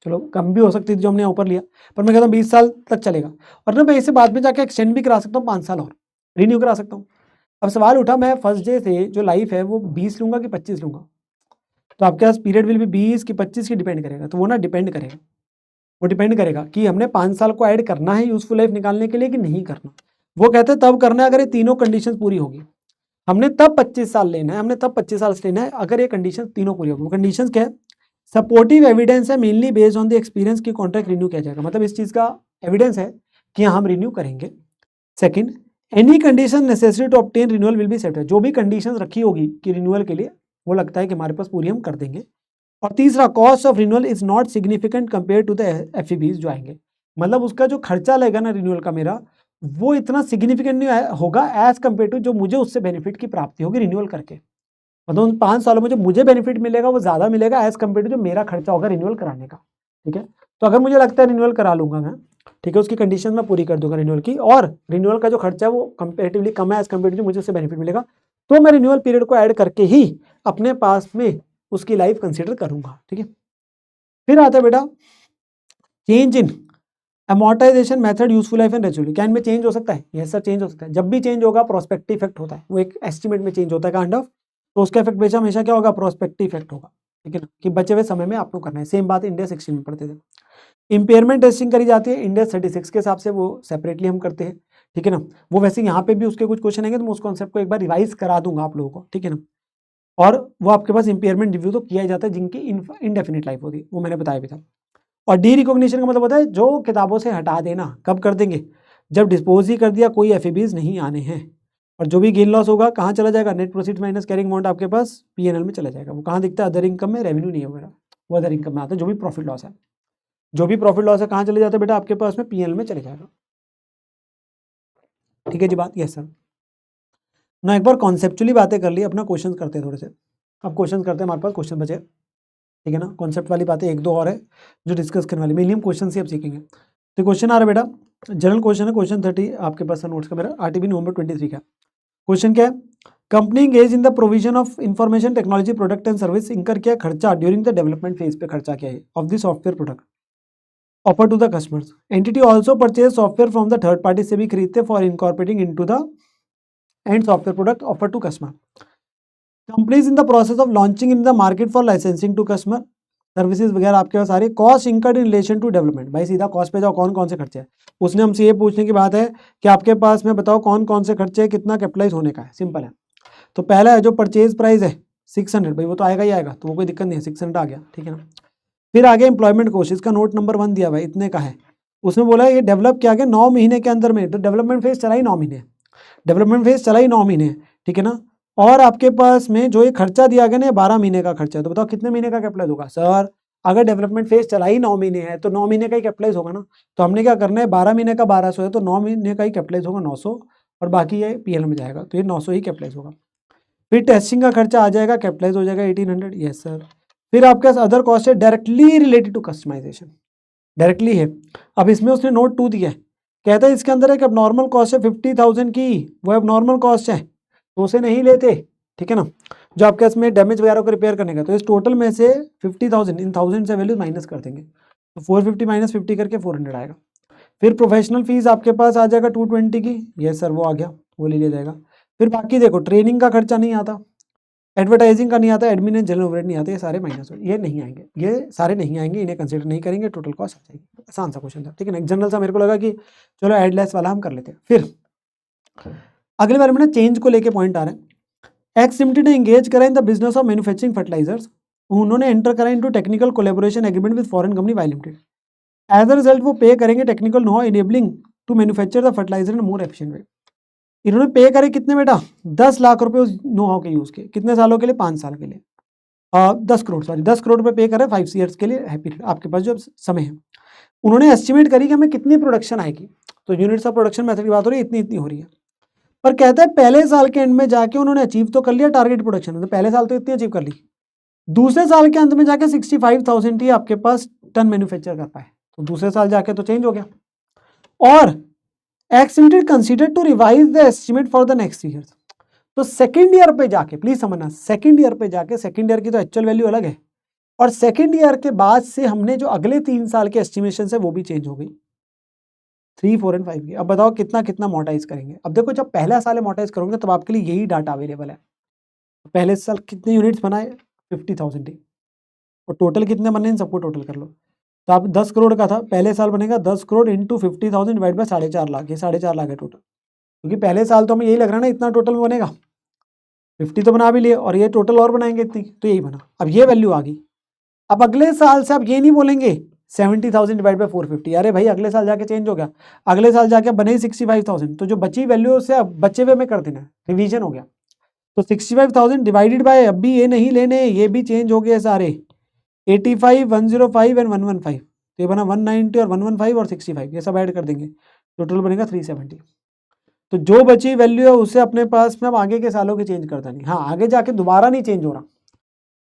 चलो कम भी हो सकती थी जो हमने ऊपर लिया, पर मैं कहता हूँ 20 साल तक चलेगा, और ना मैं इसे बाद में जाके एक्सटेंड भी करा सकता हूँ 5 साल और रिन्यू करा सकता हूँ। अब सवाल उठा मैं फर्स्ट डे से जो लाइफ है वो 20 लूंगा कि 25 लूंगा, तो आपके पास पीरियड विल भी 20 की 25 की डिपेंड करेगा। तो वो ना डिपेंड करेगा, वो डिपेंड करेगा कि हमने 5 साल को ऐड करना है यूजफुल लाइफ निकालने के लिए कि नहीं करना। वो कहते हैं तब करना है अगर ये तीनों कंडीशन पूरी होगी, हमने तब 25 साल लेना है, हमने तब 25 साल लेना है अगर ये कंडीशन तीनों पूरी होगी। वो कंडीशन क्या है? सपोर्टिव एविडेंस है mainly based on the experience की कॉन्ट्रैक्ट रिन्यू किया जाएगा, मतलब इस चीज का एविडेंस है कि हम रिन्यू करेंगे। Second, any condition necessary to obtain renewal will be set, जो भी कंडीशन रखी होगी कि रिन्यूअल के लिए वो लगता है कि हमारे पास पूरी हम कर देंगे। और तीसरा, cost of renewal is not significant compare to the FEBs जो आएंगे, मतलब उसका जो खर्चा लगेगा ना रिन्यूअल का मेरा, वो इतना सिग्निफिकेंट नहीं होगा एज कंपेयर टू जो मुझे उससे बेनिफिट की प्राप्ति होगी रिन्यूअल करके। मतलब उन 5 सालों में जो मुझे बेनिफिट मिलेगा वो ज्यादा मिलेगा एज कंपेयर टू जो मेरा खर्चा होगा रिन्यूअल कराने का। ठीक है, तो अगर मुझे लगता है रिन्यूअल करा लूंगा मैं, ठीक है, उसकी कंडीशन मैं पूरी कर दूंगा रिन्यूअल की, और रिन्यूअल का जो खर्चा है वो कंपेरेटिवली कम है एज कंपेयर टू जो मुझे उससे बेनिफिट मिलेगा, तो मैं रिन्यूअल पीरियड को ऐड करके ही अपने पास में उसकी लाइफ कंसिडर करूंगा। ठीक है, फिर आता है बेटा change in amortisation method useful life and residually. क्या इनमें चेंज हो सकता है? यस सर, चेंज हो सकता है। जब भी चेंज होगा प्रोस्पेक्टिव इफेक्ट होता है, वो एक एस्टिमेट में चेंज होता है काइंड ऑफ, तो उसका इफेक्ट बेशक हमेशा क्या होगा? प्रोस्पेक्टिव इफेक्ट होगा। ठीक है ना, कि बचे हुए समय में आपको करना है। सेम बात इंडिया 16 में पढ़ते थे। इंपेयरमेंट टेस्टिंग करी जाती है इंडिया 36 के हिसाब से, वो सेपरेटली हम करते हैं। ठीक है ना, वो वैसे यहाँ पे भी उसके कुछ क्वेश्चन आएंगे तो मैं उस कॉन्सेप्ट को एक बार रिवाइज करा दूंगा आप लोगों को। ठीक है ना, और वो आपके पास इंपेयरमेंट रिव्यू तो किया ही जाता है जिनकी इनडेफिनिट लाइफ होती है, वो मैंने बताया भी था। और डी रिकॉग्निशन का मतलब होता है जो किताबों से हटा देना। कब कर देंगे? जब डिस्पोज ही कर दिया, कोई एफईबीज नहीं आने हैं। और जो भी गेन लॉस होगा कहाँ चला जाएगा? Net proceed minus carrying amount आपके पास पीएनएल में चला जाएगा। वो कहाँ दिखता है? अदर इनकम में। रेवेन्यू नहीं है वगैरह, वो अदर इनकम में आता है। जो भी प्रॉफिट लॉस है, जो भी प्रॉफिट लॉस है कहाँ चले जाता है बेटा? आपके पास में पीएनएल में चले जाएगा। ठीक है जी बात? Yes sir. ना एक बार कॉन्सेप्चुअली बातें कर ली, अपना क्वेश्चन करते हैं थोड़े से। अब क्वेश्चन करते हैं, हमारे पास क्वेश्चन बचे। ठीक है ना, कॉन्सेप्ट वाली बातें एक दो और है जो डिस्कस करने वाली, मेनली हम क्वेश्चन से अब सीखेंगे। तो क्वेश्चन आ रहा है बेटा, जनरल क्वेश्चन है, क्वेश्चन 30 आपके पास नोट्स का मेरा, आरटीबी नवंबर 23 का। क्वेश्चन क्या है? Company engage in the provision of information technology product and service, इनकर क्या खर्चा ड्यूरिंग द डेवलपमेंट फेज पे खर्चा क्या है of the software product offer to the customers. Entity also purchase software from the third party, से भी खरीदते for incorporating into the end software product offer to customer. Companies in the process of launching in the market for licensing to customer services वगैरह आपके पास सारे। Cost incurred in relation to development, भाई सीधा cost पे जाओ, कौन कौन से खर्चे हैं। उसने हमसे ये पूछने की बात है कि आपके पास में बताओ कौन कौन से खर्चे, कितना कैपिटलाइज होने का है। सिंपल है। तो पहला है जो परचेज प्राइस है 600, भाई वो तो आएगा ही आएगा, तो वो कोई दिक्कत नहीं है, 600 आ गया। ठीक है ना, फिर आगे एम्प्लॉयमेंट कोस्ट, इसका नोट नंबर 1 दिया हुआ है, इतने का है। उसमें बोला ये डेवलप किया गया 9 महीने के अंदर में, तो डेवलपमेंट फेज चला ही 9 महीने, डेवलपमेंट फेज चला ही 9 महीने। ठीक है ना, और आपके पास में जो ये खर्चा दिया गया ना 12 महीने का खर्चा है, तो बताओ कितने महीने का कैपिटलाइज होगा? सर अगर डेवलपमेंट फेज चला ही 9 महीने है तो 9 महीने का ही कैपिटलाइज होगा ना। तो हमने क्या करना है, 12 महीने का 1200 है तो 9 महीने का ही कैपिटलाइज होगा 900, और बाकी ये पीएल में जाएगा, तो ये 900 ही कैपिटलाइज होगा। फिर टेस्टिंग का खर्चा आ जाएगा, कैपिटलाइज हो जाएगा 1800। Yes sir. फिर आपके पास अदर कॉस्ट है directly related to customisation, directly है। अब इसमें उसने नोट 2 दिया है, कहता है इसके अंदर एक अब नॉर्मल कॉस्ट है 50,000 की, वो अब नॉर्मल कॉस्ट है तो उसे नहीं लेते। ठीक है ना, जो आपके इसमें डैमेज वगैरह को रिपेयर करने का, तो इस टोटल में से 50,000 इन 1000 से वैल्यू माइनस कर देंगे, तो 450 माइनस 50 करके 400 आएगा। फिर प्रोफेशनल फीस आपके पास आ जाएगा 220 की। यस सर, वो आ गया, वो ले लिया जाएगा। फिर बाकी देखो ट्रेनिंग का खर्चा नहीं आता, एडवर्टाइजिंग का नहीं आता, एडमिन एंड जनरल ओवरहेड नहीं आते, ये सारे माइनस हो, ये नहीं आएंगे, ये सारे नहीं आएंगे, इन्हें कंसिडर नहीं करेंगे, टोटल कॉस्ट आ जाएगी। आसान सा क्वेश्चन था। ठीक है ना, जनरल सा मेरे को लगा कि चलो एडलेस वाला हम कर लेते हैं। फिर अगले बारे में ना चेंज को लेके पॉइंट आ रहा है। एक्स लिमिटेड ने एंगेज करा in the business of manufacturing fertilisers उन्होंने एंटर करा into technical collaboration agreement with foreign company Y limited. As a result वो पे करेंगे technical know enabling to manufacture the fertiliser in more efficient way. इन्होंने pay करे कितने बेटा, 10 लाख रुपए उस नो हाउ के यूज के, कितने सालों के लिए, 5 साल के लिए, 10 करोड़, सॉरी 10 करोड़ रुपए पे करे 5 ईयर्स के लिए, हैप्पी आपके पास जो समय है। उन्होंने एस्टिमेट करी कि हमें कितनी प्रोडक्शन आएगी, तो यूनिट्स ऑफ प्रोडक्शन मेथड की बात हो रही है, इतनी इतनी हो रही है। पर कहता है पहले साल के एंड में जाके उन्होंने अचीव तो कर लिया टारगेट प्रोडक्शन, तो पहले साल तो इतनी अचीव कर ली, दूसरे साल के अंत में जाके 65,000 ही आपके पास टन मैन्युफैक्चर कर पाए, तो दूसरे साल जाके तो चेंज हो गया। और X limited consider to revise the estimate for the next year. तो सेकेंड ईयर पे जाके, प्लीज समझना, सेकेंड ईयर पे जाके, सेकेंड ईयर की तो एक्चुअल वैल्यू अलग है, और सेकेंड ईयर के बाद से हमने जो अगले 3 साल के एस्टिमेशन है वो भी चेंज हो गई, 3, 4 एंड 5 की। अब बताओ कितना कितना मोटाइज करेंगे। अब देखो जब पहला साल मोटाइज करोगे तब आपके लिए यही डाटा अवेलेबल है। पहले साल कितने यूनिट्स बनाए, 50,000 ही, और टोटल कितने बने इन सबको टोटल कर लो। तो आप 10 करोड़ का था, पहले साल बनेगा 10 crore into 50,000 divide by 4.5 lakh, ये 4.5 लाख है टोटल, क्योंकि पहले साल तो हमें यही लग रहा है ना इतना टोटल बनेगा, 50 तो बना भी लिए और ये टोटल और बनाएंगे इतनी, तो यही बना। अब ये वैल्यू आ गई। अब अगले साल से आप ये नहीं बोलेंगे 70,000 डिवाइड बाय 450, अरे भाई अगले साल जाके चेंज हो गया, अगले साल जाके बने ही 65,000, तो जो बची वैल्यू से अब बचे हुए में कर देना, रिवीजन हो गया। तो 65,000 डिवाइडेड बाय, अब भी ये नहीं लेने, ये भी चेंज हो गए सारे, 85, 105 एंड 115, तो ये बना 190 और 115 और 65, ये सब ऐड कर देंगे, टोटल बनेगा 370। तो जो बची वैल्यू है उसे अपने पास में अब आगे के सालों के चेंज कर देनी, हाँ आगे जाके दोबारा नहीं चेंज हो रहा,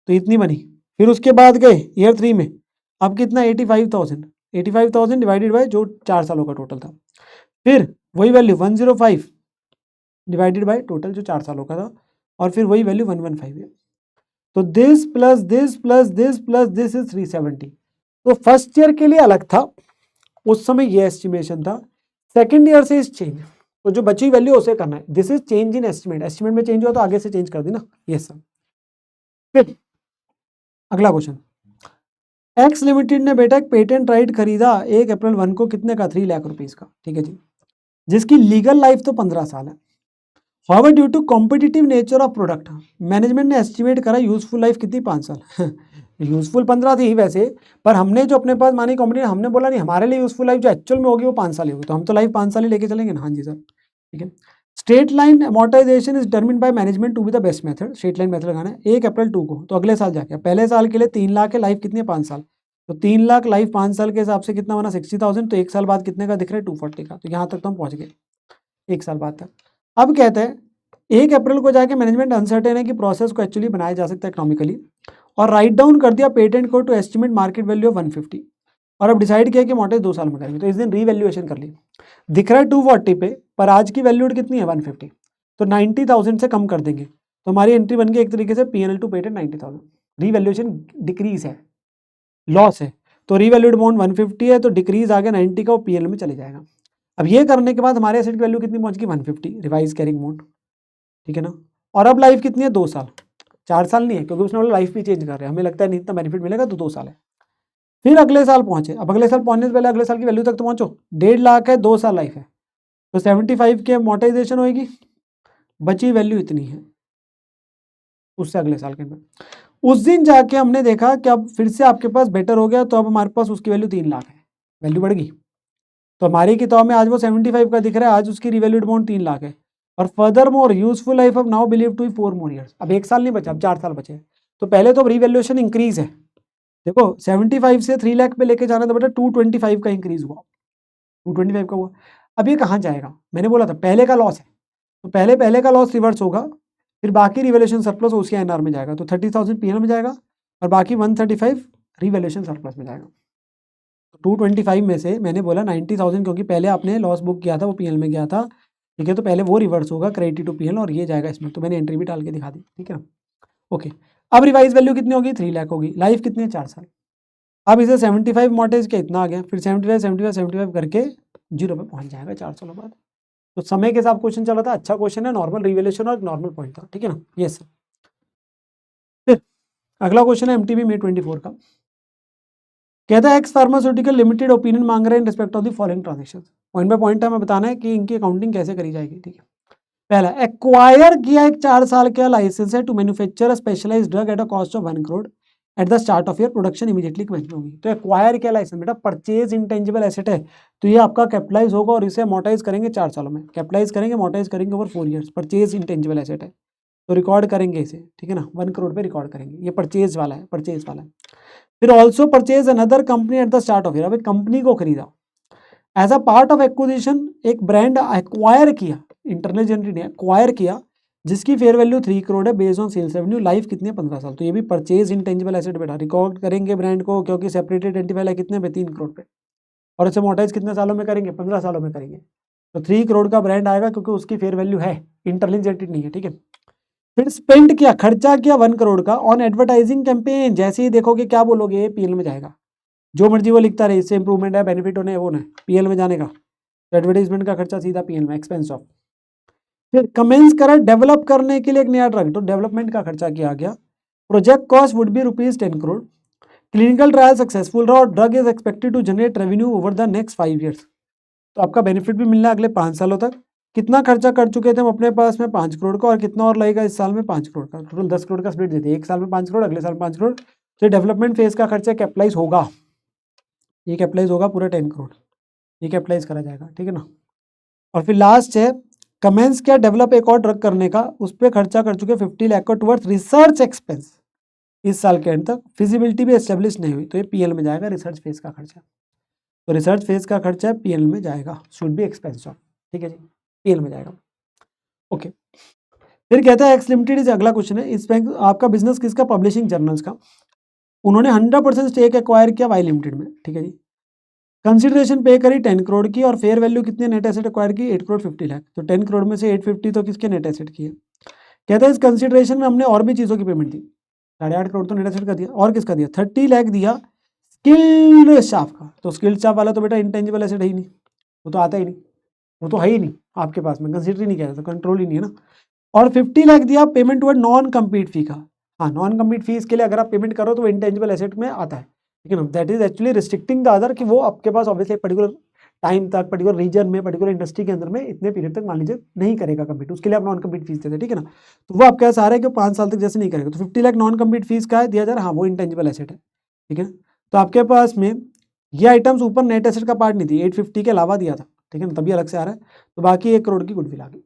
तो इतनी बनी। फिर उसके बाद गए ईयर 3 में, अब कितना, 85,000 डिवाइडेड बाय जो 4 सालों का टोटल था, फिर वही वैल्यू 105 डिवाइडेड बाय टोटल जो 4 सालों का था, और फिर वही वैल्यू 115 है। तो this plus this plus this plus this is 370। तो फर्स्ट ईयर के लिए अलग था, उस समय ये एस्टिमेशन था, सेकेंड ईयर से इस चेंज, तो जो बची वैल्यू उसे करना है, this is change in estimate, estimate में चेंज हुआ तो आगे से चेंज कर देना, ये सब। फिर अगला क्वेश्चन, एक्स लिमिटेड ने बेटा एक पेटेंट राइट खरीदा 1 अप्रैल 1 को, कितने का, 3 लाख रुपीस का, ठीक है जी, जिसकी लीगल लाइफ तो 15 साल है। However due to competitive nature of product, management ने एस्टिमेट करा यूजफुल लाइफ कितनी, 5 साल यूजफुल 15 थी वैसे, पर हमने जो अपने पास मानी कंपनी, हमने बोला नहीं हमारे लिए यूजफुल लाइफ जो एक्चुअल में होगी वो 5 साल ही होगी, तो हम तो लाइफ 5 साल ही लेके चलेंगे ना, हाँ जी सर, ठीक है। Straight line amortisation is determined by management to be the best method, straight line method लगाना है 1 अप्रैल 2 को, तो अगले साल जाके, पहले साल के लिए 3 लाख है, लाइफ कितनी है, 5 साल, तो 3 लाख लाइफ 5 साल के हिसाब से कितना बना, 60,000, तो 1 साल बाद कितने का दिख रहा है, 240 का, तो यहाँ तक तो हम पहुँच गए 1 साल बाद तक। अब कहते हैं 1 अप्रैल को जाके मैनेजमेंट अनसर्टेन है कि प्रोसेस को एक्चुअली बनाया जा सकता है इकोनॉमिकली, और राइट डाउन कर दिया पेटेंट को to estimate market value of 150, और अब डिसाइड किया कि मोटेज 2 साल में करेंगे, तो इस दिन रीवैल्यूएशन कर ली, दिख रहा है 240 पे, पर आज की वैल्यू कितनी है, 150, तो 90,000 से कम कर देंगे, तो हमारी एंट्री बन गई एक तरीके से P&L to patent 90,000, revaluation decrease है, लॉस है, तो रीवैल्यूड अमाउंट 150 है, तो डिक्रीज आ गया 90 का, वो P&L में चले जाएगा। अब ये करने के बाद हमारे एसेट की वैल्यू कितनी पहुंच गई, 150 रिवाइज कैरिंग अमाउंट, ठीक है ना, और अब लाइफ कितनी है, 2 साल, 4 साल नहीं है, क्योंकि उसने बोला लाइफ भी चेंज कर रहे हैं, हमें लगता है नहीं इतना बेनिफिट मिलेगा, तो 2 साल है। फिर अगले साल पहुंचे, अब अगले साल पहुंचने से पहले अगले साल की वैल्यू तक तो पहुंचो, 1.5 लाख है, 2 साल लाइफ है, तो 75 की अमोर्टाइजेशन होगी, बची वैल्यू इतनी है उससे अगले साल के अंदर। उस दिन जाके हमने देखा कि अब फिर से आपके पास बेटर हो गया, तो अब हमारे पास उसकी वैल्यू 3 लाख है, वैल्यू बढ़ गई, तो हमारी किताब में आज वो 75 का दिख रहा है, आज उसकी रिवैल्यूड अमाउंट 3 लाख है, और further more useful life of now believe to 4 more years, अब 1 साल नहीं बचा, अब 4 साल बचे, तो पहले तो रिवैल्यूएशन इंक्रीज है, देखो 75 से 3 लाख पे लेके जाना था बेटा, 225 का इंक्रीज हुआ, 225 का हुआ। अब ये कहाँ जाएगा, मैंने बोला था पहले का लॉस है, तो पहले का लॉस रिवर्स होगा, फिर बाकी रिवैल्यूएशन सरप्लस उसके एनआर में जाएगा, तो 30,000 P&L में जाएगा, और बाकी 135 रिवैल्यूएशन सरप्लस में जाएगा। 225 में से मैंने बोला 90,000, क्योंकि पहले आपने लॉस बुक किया था वो P&L में गया था, ठीक है, तो पहले वो रिवर्स होगा क्रेडिट टू P&L, और ये जाएगा इसमें, तो मैंने एंट्री भी डाल के दिखा दी, ठीक है ना, ओके। अब रिवाइज वैल्यू कितनी होगी, 3 लाख होगी, लाइफ कितनी है, 4 साल। अब इसे 75 मॉर्टेज के इतना आ गया, फिर 75 करके 0 पे पहुंच जाएगा 4 सालों बाद। तो समय के साथ क्वेश्चन चल रहा था, अच्छा क्वेश्चन है, नॉर्मल रिवैल्यूएशन और नॉर्मल पॉइंट था, ठीक है ना, यस सर। फिर अगला क्वेश्चन है MTB May 24 का, कहता है एक्स फार्मास्यूटिकल लिमिटेड ओपिनियन मांग रहे हैं in respect of the following transaction, point by point हमें बताना है कि इनकी अकाउंटिंग कैसे करी जाएगी, ठीक है। पहला, एक्वायर किया एक 4 साल का लाइसेंस है to manufacture specialised drug at a cost of 1 crore at the start of year production immediately commence होगी। तो एक्वायर क्या लाइसेंस बेटा, परचेज इंटेंजिबल एसेट है, तो ये आपका कैपिटलाइज होगा और इसे अमोर्टाइज करेंगे 4 सालों में, कैपिटलाइज करेंगे अमोर्टाइज करेंगे over 4 years. Purchase intangible asset है तो रिकॉर्ड करेंगे इसे, ठीक है ना, 1 करोड़ पे रिकॉर्ड करेंगे, ये परचेज वाला है, परचेज वाला है। फिर also purchase another company at the start of year, अब एक कंपनी को खरीदा as a part of acquisition, एक ब्रांड एक्वायर किया, इंटरनल जनरेट ने एक्वायर किया जिसकी फेयर वैल्यू 3 करोड़ है based on sales revenue, life कितने 15 साल, तो ये भी परचेज इंटेंजिबल एसेट बेटा, रिकॉर्ड करेंगे ब्रांड को क्योंकि सेपरेटेड आइडेंटिफाई है कितने पे 3 करोड़ पे, और इसे मोटाइज कितने सालों में करेंगे 15 सालों में करेंगे, तो 3 करोड़ का ब्रांड आएगा क्योंकि उसकी फेयर वैल्यू है, इंटरनल जनरेट नहीं है, ठीक है। फिर स्पेंड किया, खर्चा किया 1 करोड़ का ऑन एडवर्टाइजिंग कैंपेन, जैसे ही देखोगे क्या बोलोगे, पीएल में जाएगा, जो मर्जी वो लिखता रहे, इससे इंप्रूवमेंट है, बेनिफिट होने वो ना, पीएल में जाने का, तो एडवर्टाइजमेंट का खर्चा सीधा पीएल में, एक्सपेंस ऑफ। फिर कमेंस करा डेवलप करने के लिए एक नया ड्रग, तो डेवलपमेंट का खर्चा किया गया, project cost would be ₹10 crore, clinical trial successful रहा और drug is expected to generate revenue over the next 5 years, तो आपका बेनिफिट भी मिलना है अगले 5 सालों तक। कितना खर्चा कर चुके थे हम अपने पास में 5 करोड़ का, और कितना और लगेगा इस साल में 5 करोड़ का, टोटल 10 करोड़ का स्प्लिट देते हैं, एक साल में 5 करोड़, अगले साल में 5 करोड़, तो डेवलपमेंट फेज का खर्चा कैपिटलाइज होगा, ये कैपिटलाइज होगा पूरा 10 करोड़, ये कैपिटलाइज करा जाएगा, ठीक है ना। और फिर लास्ट है कमेंस क्या डेवलप एक और ड्रग करने का, उस पर खर्चा कर चुके 50 लाख का टुवर्ड्स रिसर्च एक्सपेंस, इस साल के एंड तक फिजिबिलिटी भी एस्टेब्लिश नहीं हुई, तो ये पीएल में जाएगा, रिसर्च फेज का खर्चा, तो रिसर्च फेज का खर्चा पीएल में जाएगा, शुड बी एक्सपेंस ऑफ, ठीक है जी, पीएल में जाएगा। ओके, फिर कहता है एक्स लिमिटेड इज, अगला क्वेश्चन है, इस बैंक आपका बिजनेस किसका, पब्लिशिंग जर्नल्स का, उन्होंने 100% स्टेक एक्वायर किया वाई लिमिटेड में, ठीक है जी, कंसिडरेशन पे करी 10 करोड़ की और फेयर वैल्यू कितने नेट एसेट एक्वायर की 8 करोड़ 50 लाख, तो 10 करोड़ में से 850 तो किसके नेट एसेट की है। कहता है इस कंसिडरेशन में हमने और भी चीज़ों की पेमेंट दी, 8.5 करोड़ तो नेट एसेट का दिया, और किसका दिया 30 लाख दिया स्किल्ड स्टाफ का, तो स्किल्ड स्टाफ वाला तो बेटा इंटेंजिबल एसेट है ही नहीं, वो तो आता ही नहीं, वो तो है ही नहीं आपके पास में, कंसिडर ही नहीं किया जाता, कंट्रोल ही नहीं है ना। और 50 लाख दिया पेमेंट टुवर्ड नॉन कम्पीट फी का, हाँ नॉन कम्पीट फीस के लिए अगर आप पेमेंट करो तो वो इंटेंजिबल एसेट में आता है, ठीक है ना, that is actually restricting the other, कि वो आपके पास ऑब्वियसली पर्टिकुलर टाइम तक, पर्टिकुलर रीजन में, पर्टिकुलर इंडस्ट्री के अंदर में इतने पीरियड तक मान लीजिए नहीं करेगा कम्पीट, उसके लिए आप नॉन कम्पीट फीस देते हैं, ठीक है ना, तो वो आपके पास आ रहा है कि 5 साल तक जैसे नहीं करेगा, तो 50 लाख नॉन कम्पीट फीस का है दिया जा रहा है, हाँ वो इंटेंजिबल एसेट है, ठीक है। तो आपके पास में ये आइटम्स ऊपर नेट एसेट का पार्ट नहीं थी, 850 के अलावा दिया था, ठीक है ना, तभी अलग से आ रहा है, तो बाकी 1 करोड़ की गुडविल आ गई,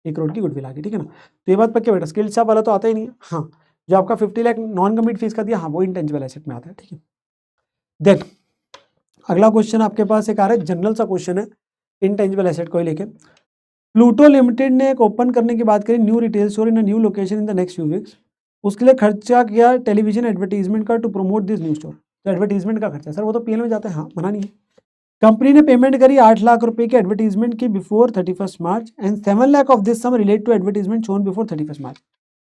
1 करोड़ की गुडविल आ गई, ठीक है ना, तो ये बात पक्की बेटा, स्किल स्टाफ वाला तो आता ही नहीं है, हाँ जो आपका 50 लाख नॉन कम्पीट फीस का दिया, हाँ वो इंटेंजिबल एसेट में आता है, ठीक है। देन अगला क्वेश्चन आपके पास एक आ रहा है, जनरल सा क्वेश्चन है, इंटेंजिबल एसेट को ही लेके, प्लूटो लिमिटेड ने एक ओपन करने की बात करी new retail store in new location in the next few weeks, उसके लिए खर्चा किया टेलीविजन एडवर्टीजमेंट का to promote this new store, तो एडवर्टीजमेंट का खर्चा सर वो तो पीएल में जाता है, हाँ मना नहीं है। कंपनी ने पेमेंट करी 8 लाख रुपए की एडवर्टीजमेंट की before 31 March and 7 lakh of this sum relate to advertisement shown before 31 March,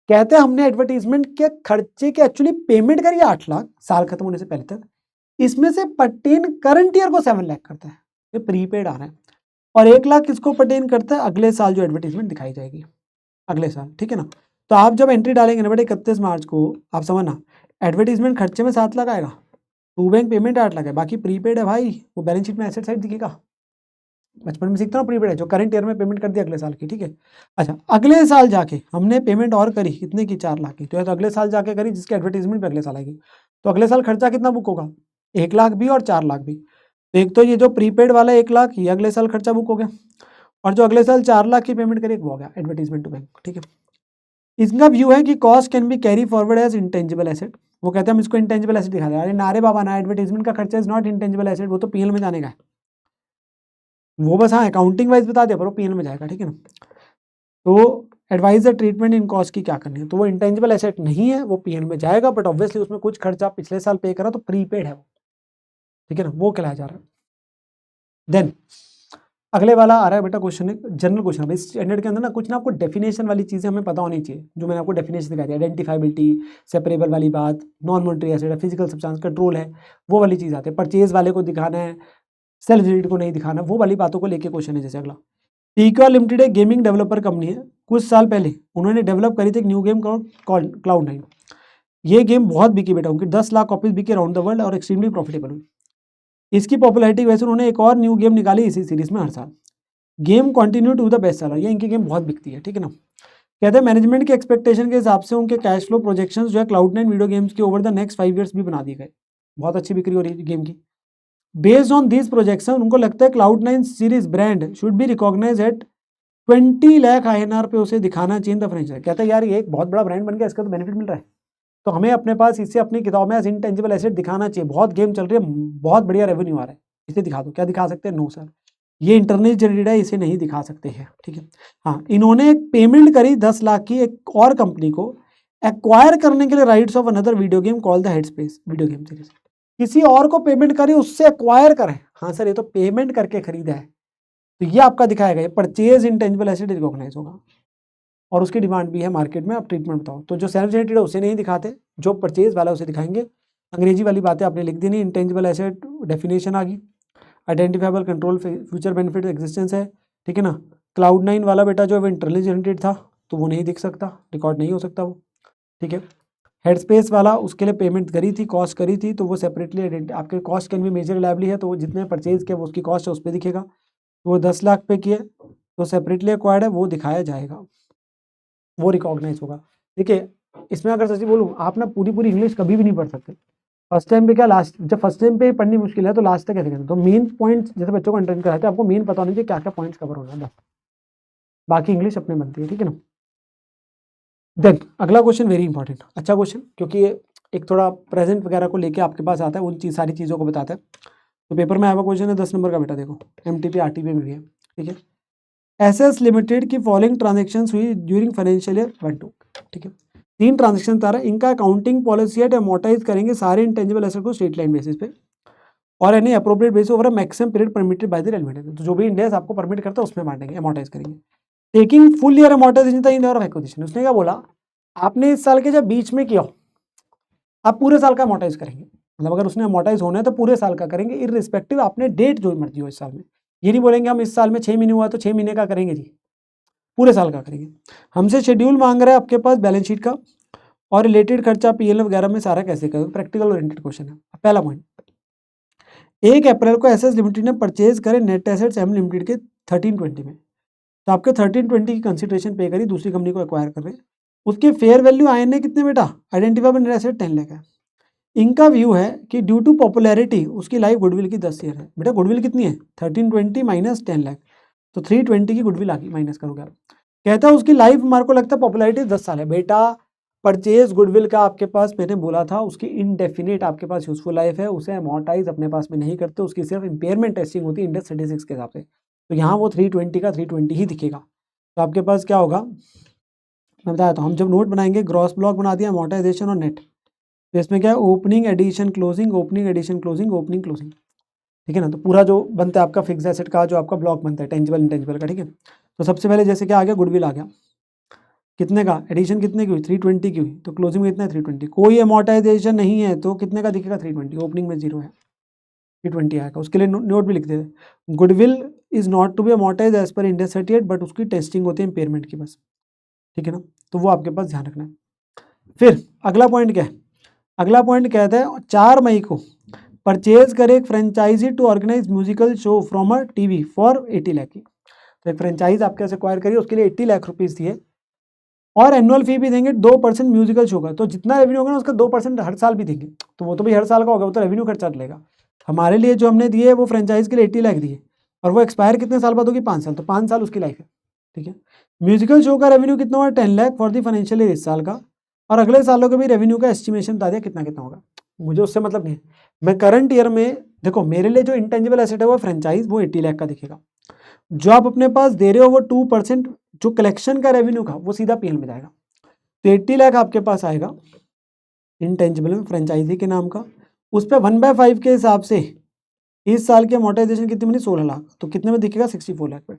कहते हैं हमने एडवर्टीजमेंट के खर्चे की एक्चुअली पेमेंट करी 8 लाख साल खत्म होने से पहले तक, इसमें से पर्टेन करंट ईयर को 7 लाख करता है, ये प्रीपेड आ रहा है, और 1 लाख किसको पर्टेन करता है, अगले साल जो एडवर्टीजमेंट दिखाई जाएगी अगले साल, ठीक है ना। तो आप जब एंट्री डालेंगे ना बेटे 31 मार्च को, आप समझना एडवर्टीजमेंट खर्चे में 7 लाख आएगा, टू बैंक पेमेंट 8 लाख है, बाकी प्रीपेड है भाई, वो बैलेंस शीट में एसेट साइड दिखेगा, बचपन में सीखता हूँ प्रीपेड है जो करंट ईयर में पेमेंट कर दी अगले साल की, ठीक है। अच्छा अगले साल जाके हमने पेमेंट और करी कितने की 4 लाख की, तो अगले साल जाके करी जिसकी एडवर्टीजमेंट पे अगले साल आएगी, तो अगले साल खर्चा कितना बुक होगा 1 लाख भी और 4 लाख भी, तो एक तो ये जो प्रीपेड वाला 1 लाख ये अगले साल खर्चा बुक हो गया, और जो अगले साल 4 लाख की पेमेंट करी वो हो गया एडवर्टीजमेंट टू बैंक, ठीक है। इसका व्यू है कि cost can be carry forward as intangible asset, वो कहते हैं हम इसको इंटेंजिबल एसेट दिखा रहे हैं, अरे नारे बाबा ना, एडवर्टीजमेंट का खर्चा इज नॉट इंटेंजिबल एसेट, वो तो पीएल में जाने का है, वो बस हाँ अकाउंटिंग वाइज बता दिया पर वो पीएल में जाएगा, ठीक है ना। तो एडवाइजर ट्रीटमेंट इन कॉस्ट की क्या करनी है, तो वो इंटेंजिबल एसेट नहीं है, वो पीएल में जाएगा, बट ऑब्वियसली उसमें कुछ खर्चा पिछले साल पे करा तो प्रीपेड है वो, ठीक है ना, वो कहलाया जा रहा है। देन अगले वाला आ रहा है बेटा क्वेश्चन, एक जनरल क्वेश्चन है, स्टैंडर्ड के अंदर ना कुछ ना आपको डेफिनेशन वाली चीज़ें हमें पता होनी चाहिए, जो मैंने आपको डेफिनेशन दिखाई दी, आइडेंटिफाइबिलिटी, सेपरेबल वाली बात, नॉन मॉनिटरी एसेट है, फिजिकल सब्सटेंस कंट्रोल है, वो वाली चीज़ आती है, परचेज वाले को दिखाना है, सेल्फ यूनिट को नहीं दिखाना, वो वाली बातों को लेके क्वेश्चन है। जैसे अगला टीक्यू लिमिटेड एक गेमिंग डेवलपर कंपनी है, कुछ साल पहले उन्होंने डेवलप करी थी एक न्यू गेम क्लाउड9, ये गेम बहुत बिकी बेटा, उनकी 10 लाख कॉपीज बिकी अराउंड द वर्ल्ड और एक्सट्रीमली प्रॉफिटेबल हुई, इसकी पॉपुलैरिटी की वजह से उन्होंने एक और न्यू गेम निकाली इसी सीरीज में हर साल, game continue to the best seller, ये इनकी गेम बहुत बिकती है, ठीक है ना। कहते हैं मैनेजमेंट के एक्सपेक्टेशन के हिसाब से उनके कैश फ्लो प्रोजेक्शंस जो है Cloud9 वीडियो गेम्स के ओवर द नेक्स्ट 5 ईयर्स भी बना दिए गए। बहुत अच्छी बिक्री हो रही है गेम की। बेस्ड ऑन दिस प्रोजेक्शन उनको लगता है Cloud9 series brand should be recognise at 20 lakh INR पे उसे दिखाना चाहिए द फ्रेंचाइज। कहता है यार ये एक बहुत बड़ा ब्रांड बन गया, इसका तो बेनिफिट मिल रहा है, तो हमें अपने पास इसे अपनी किताब में एज इंटेंजिबल एसेट दिखाना चाहिए। बहुत गेम चल रही है, बहुत बढ़िया रेवेन्यू आ रहा है, इसे दिखा दो। क्या दिखा सकते हैं? नो सर, ये इंटरनेट जनरेटेड है, इसे नहीं दिखा सकते हैं। ठीक है। हाँ, इन्होंने एक पेमेंट करी 10 लाख की एक और कंपनी को एक्वायर करने के लिए rights of another video game call the headspace video game series. किसी और को पेमेंट करी, उससे एक्वायर करें। हाँ सर, ये तो पेमेंट करके खरीदा है, तो ये आपका दिखाएगा, ये परचेज इंटेंजिबल एसेट रिकॉग्नाइज होगा और उसकी डिमांड भी है मार्केट में। आप ट्रीटमेंट बताओ। तो जो सेल्फ जनरेटेड है उसे नहीं दिखाते, जो परचेज वाला उसे दिखाएंगे। अंग्रेजी वाली बातें आपने लिख दी नहीं, इंटेंजिबल एसेट डेफिनेशन आ गई, identifiable control future benefit existence है। ठीक है ना। Cloud9 वाला बेटा जो है वो इंटरनली जनरेटेड था, तो वो नहीं दिख सकता, रिकॉर्ड नहीं हो सकता वो। ठीक है। हेडस्पेस वाला उसके लिए पेमेंट करी थी, कॉस्ट करी थी, तो वो सेपरेटली आपके कॉस्ट कैन भी मेजर लाइबली है, तो वो जितने परचेज किया वो उसकी कॉस्ट है उस पर दिखेगा। वो 10 लाख पे किए तो सेपरेटली एक्वायर्ड है, वो दिखाया जाएगा, वो रिकॉग्नाइज होगा। देखिए इसमें अगर सच्ची बोलूँ, आप ना पूरी पूरी इंग्लिश कभी भी नहीं पढ़ सकते। फर्स्ट टाइम पे क्या, लास्ट जब फर्स्ट टाइम पे पढ़नी मुश्किल है तो लास्ट तक कैसे करें। तो मेन पॉइंट्स जैसे बच्चों को अंडरस्टैंड कराते हैं, आपको मेन पता होना चाहिए क्या क्या पॉइंट्स कवर होना है, बस बाकी इंग्लिश अपने बनती है। ठीक है ना। देन अगला क्वेश्चन वेरी इंपॉर्टेंट, अच्छा क्वेश्चन, क्योंकि ये एक थोड़ा प्रेजेंट वगैरह को लेके आपके पास आता है, उन सारी चीज़ों को बताता है। तो पेपर में आया हुआ क्वेश्चन है 10 नंबर का बेटा, देखो MTP RTP में भी है। ठीक है। एसएस लिमिटेड की फॉलोइंग ट्रांजेक्शन हुई ड्यूरिंग फाइनेंशियल ईयर 1-2। ठीक है। 3 ट्रांजेक्शन तारा, इनका अकाउंटिंग पॉलिसी है अमोर्टाइज करेंगे सारे इंटेंजिबल एसेट को स्ट्रेट लाइन बेसिस पे और any appropriate basis over a maximum period permitted by the relevant. तो जो भी इंडेस आपको परमिट करता है उसमें बांटेंगे, अमोर्टाइज करेंगे। टेकिंग फुल ईयर अमोर्टाइजेशन था इन ईयर ऑफ एक्विजिशन। उसने क्या बोला, आपने इस साल के जब बीच में किया आप पूरे साल का अमोर्टाइज करेंगे। मतलब अगर उसने अमोर्टाइज होना है तो पूरे साल का करेंगे, इररिस्पेक्टिव आपने डेट जो मर्जी हो इस साल में। ये नहीं बोलेंगे हम इस साल में 6 महीने हुआ तो 6 महीने का करेंगे जी, पूरे साल का करेंगे। हमसे शेड्यूल मांग रहा है आपके पास बैलेंस शीट का और रिलेटेड खर्चा PL वगैरह में सारा कैसे करोगे, प्रैक्टिकल ओरिएंटेड क्वेश्चन है। पहला पॉइंट, 1 अप्रैल को एसएस लिमिटेड ने परचेज करे नेट एसेट्स एम लिमिटेड के 1320 में, तो आपके 1320 की कंसिडरेशन पे करी, दूसरी कंपनी को एक्वायर कर रहे हैं। उसकी फेयर वैल्यू INA कितने बेटा, आइडेंटिफाइबल नेट एसेट 10 लाख है। इनका व्यू है कि ड्यू टू पॉपुलैरिटी उसकी लाइफ गुडविल की 10 ईयर है। बेटा गुडविल कितनी है, 1320 माइनस 10 लाख, तो 320 की गुडविल आ गई, माइनस करोगे आप। कहता है उसकी लाइफ हमारे को लगता है पॉपुलैरिटी 10 साल है। बेटा परचेज गुडविल का आपके पास मैंने बोला था उसकी इनडेफिनिट आपके पास यूजफुल लाइफ है, उसे अमोर्टाइज अपने पास में नहीं करते, उसकी सिर्फ इंपेयरमेंट टेस्टिंग होती है इंडेक्स 36 के हिसाब से। तो यहाँ वो 320 का 320 ही दिखेगा। तो आपके पास क्या होगा, मैं बताया तो हम जब नोट बनाएंगे ग्रॉस ब्लॉक बना दिया अमोर्टाइजेशन और नेट, तो इसमें क्या है opening addition closing, opening addition closing, opening closing. ठीक है ना। तो पूरा जो बनता है आपका फिक्स एसेट का जो आपका ब्लॉक बनता है टेंजिबल इंटेंजिबल का। ठीक है। तो सबसे पहले जैसे क्या आ गया, गुडविल आ गया, कितने का एडिशन कितने की हुई, 320 की हुई, तो क्लोजिंग में कितना है 320। कोई अमोर्टाइजेशन नहीं है तो कितने का दिखेगा 320, ओपनिंग में 0 है, 320 आएगा। उसके लिए नोट भी लिख देते, goodwill is not to be amortise as per index 38, but उसकी टेस्टिंग होती है इम्पेयरमेंट की बस। ठीक है ना। तो वो आपके पास ध्यान रखना है। फिर अगला पॉइंट क्या है, अगला पॉइंट कहता है 4 मई को परचेज करे एक franchisee to organise musical show from a TV for 80 lakh की। तो एक फ्रेंचाइज आपके ऐसे एक्वायर करिए, उसके लिए 80 लाख रुपीज़ दिए और एनुअल फी भी देंगे 2% म्यूजिकल शो का। तो जितना रेवेन्यू होगा ना उसका 2% हर साल भी देंगे, तो वो तो भाई हर साल का होगा, वो तो रेवेन्यू खर्चा लेगा। हमारे लिए जो हमने दिए वो फ्रेंचाइज के लिए 80 लाख दिए और वो एक्सपायर कितने साल बाद होगी, 5 साल, तो 5 साल उसकी लाइफ है। ठीक है। म्यूजिकल शो का रेवेन्यू कितना हुआ, 10 lakh for the financial year इस साल का, और अगले सालों के भी रेवेन्यू का एस्टिमेशन बता दिया कितना कितना होगा। मुझे उससे मतलब नहीं है, मैं करंट ईयर में देखो मेरे लिए जो इंटेंजिबल एसेट है वो फ्रेंचाइज, वो 80 लाख का दिखेगा। जो आप अपने पास दे रहे हो वो 2% जो कलेक्शन का रेवेन्यू का वो सीधा PL में जाएगा। तो 80 लाख आपके पास आएगा इंटेंजिबल में फ्रेंचाइजी के नाम का, उस पर 1/5 के हिसाब से इस साल की अमोर्टाइजेशन कितनी बनी, 16 लाख, तो कितने में दिखेगा 64 लाख पे।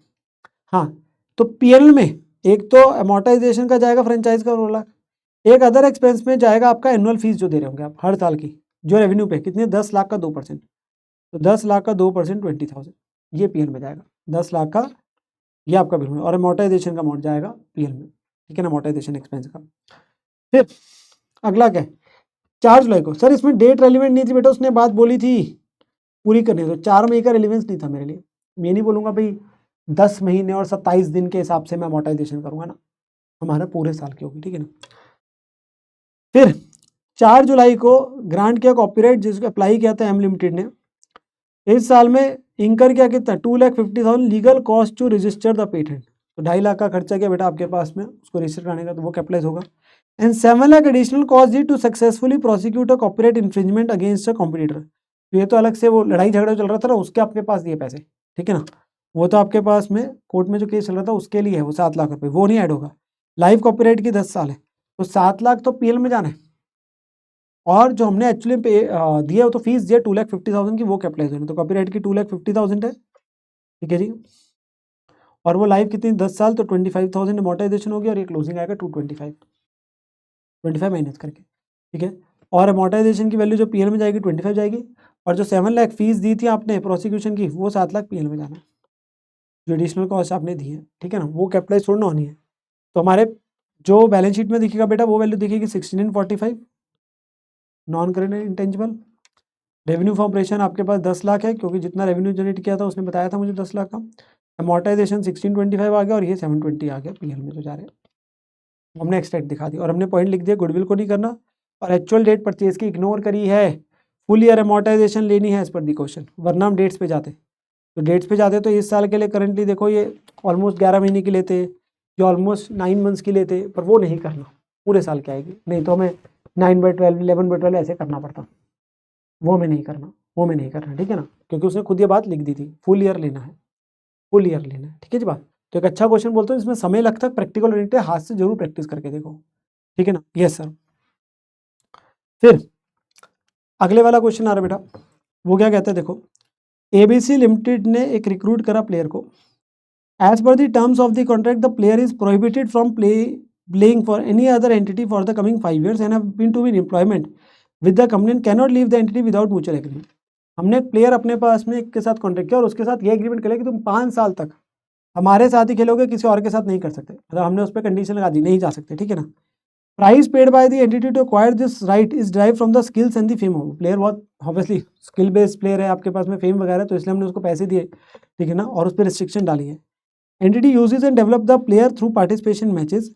हाँ, तो PL में एक तो अमोर्टाइजेशन का जाएगा फ्रेंचाइज का 16 लाख, एक अदर एक्सपेंस में जाएगा आपका एनुअल फीस जो दे रहे होंगे आप हर साल की, जो रेवेन्यू पे कितनी, 10 लाख का 2%, तो 10 लाख का 2% 20,000, ये PL में जाएगा। 10 लाख का ये आपका बिल में, और अमोर्टाइजेशन का अमाउंट जाएगा PL में। ठीक है ना, अमोर्टाइजेशन एक्सपेंस का। फिर अगला क्या है, 4 जुलाई को, सर इसमें डेट रेलिवेंट नहीं थी बेटा, उसने बात बोली थी पूरी करनी है, तो 4 मई का रिलेवेंस नहीं था मेरे लिए। मैं नहीं बोलूँगा भाई 10 महीने और 27 दिन के हिसाब से मैं अमोर्टाइजेशन करूँगा ना, हमारा पूरे साल की होगी, ठीक है ना। फिर 4 जुलाई को ग्रांट किया कॉपीराइट जिसको अप्लाई किया था एम लिमिटेड ने, इस साल में इंकर किया कितना 2,50,000 legal cost to register the patent, तो 2.5 लाख का खर्चा किया बेटा आपके पास में उसको रजिस्टर कराने का, तो वो कैपिटलाइज होगा। And 7 lakh additional cost the to successfully prosecute a copyright infringement against a competitor, तो ये तो अलग से वो लड़ाई झगड़ा चल रहा था ना उसके आपके पास दिए पैसे, ठीक है ना, वो तो आपके पास में कोर्ट में जो केस चल रहा था उसके लिए है वो 7 लाख रुपए, वो नहीं ऐड होगा। लाइव कॉपीराइट की 10 साल है, तो 7 लाख तो पीएल में जाना है, और जो हमने एक्चुअली पे दिया वो तो फीस दिया 2,50,000 की, वो कैपिटलाइज होना, तो कॉपीराइट की 2,50,000 है, ठीक है जी। और वो लाइव कितनी 10 साल, तो 25,000 अमोर्टाइजेशन होगी, और ये क्लोजिंग आएगा 25 माइनस करके, ठीक है। और अमोर्टाइजेशन की वैल्यू जो पीएल में जाएगी 25 जाएगी, और जो 7 लाख फीस दी थी आपने प्रोसिक्यूशन की वो 7 लाख पीएल में जाना है, जो एडिशनल कॉस्ट आपने दी है, ठीक है ना, वो कैपिटलाइज थोड़ी ना होनी है। तो हमारे जो बैलेंस शीट में दिखेगा बेटा वो वैल्यू दिखेगी 16,45 non current intangible. Revenue for operation आपके पास 10 लाख है, क्योंकि जितना रेवेन्यू जनरेट किया था उसने बताया था मुझे 10 लाख का। अमोर्टाइजेशन 1625 आ गया, और ये 720 आ गया पीएल में जो जा रहे हैं, हमने एक्सट्रैक्ट दिखा दी, और हमने पॉइंट लिख दिया गुडविल को नहीं करना, और एक्चुअल डेट परचेज की इग्नोर करी है, फुल ईयर अमोर्टाइजेशन लेनी है एज पर दी क्वेश्चन, वरना हम डेट्स पे जाते। तो डेट्स पे जाते तो इस साल के लिए करंटली देखो ये ऑलमोस्ट 11 महीने की लेते, या ऑलमोस्ट 9 मंथ्स की लेते, पर वो नहीं करना, पूरे साल की आएगी, नहीं तो हमें 9/12 11/12 ऐसे करना पड़ता, वो में नहीं करना, वो में नहीं करना, ठीक है ना, क्योंकि उसने खुद ये बात लिख दी थी फुल ईयर लेना है, फुल ईयर लेना है, ठीक है जी बात। तो एक अच्छा क्वेश्चन बोलते हैं जिसमें समय लगता है, प्रैक्टिकल ओरिएंटेड, हाथ से जरूर प्रैक्टिस करके देखो, ठीक है ना। Yes sir. फिर अगले वाला क्वेश्चन आ रहा है बेटा, वो क्या कहता है देखो, एबीसी लिमिटेड ने एक रिक्रूट करा प्लेयर को, as per the terms of the contract the player is prohibited from playing for any other entity for the coming 5 years and have been to be in employment with the company and can not leave the entity without mutual agreement. हमने एक player अपने पास में एक के साथ contract किया, और उसके साथ ये एग्रीमेंट कर लिया कि तुम 5 साल तक हमारे साथ ही खेलोगे, किसी और के साथ नहीं कर सकते, मतलब हमने उस पर कंडीशन लगा दी नहीं जा सकते, ठीक है ना। Price paid by the entity to acquire this right is derive from the skills and the fame of player, बहुत ऑब्वियसली स्किल बेस्ड प्लेयर है आपके पास में, फेम वगैरह, तो इसलिए हमने उसको पैसे दिए, ठीक है ना, और उस पर रिस्ट्रिक्शन डाली है। Entity uses and develop the player through participation matches,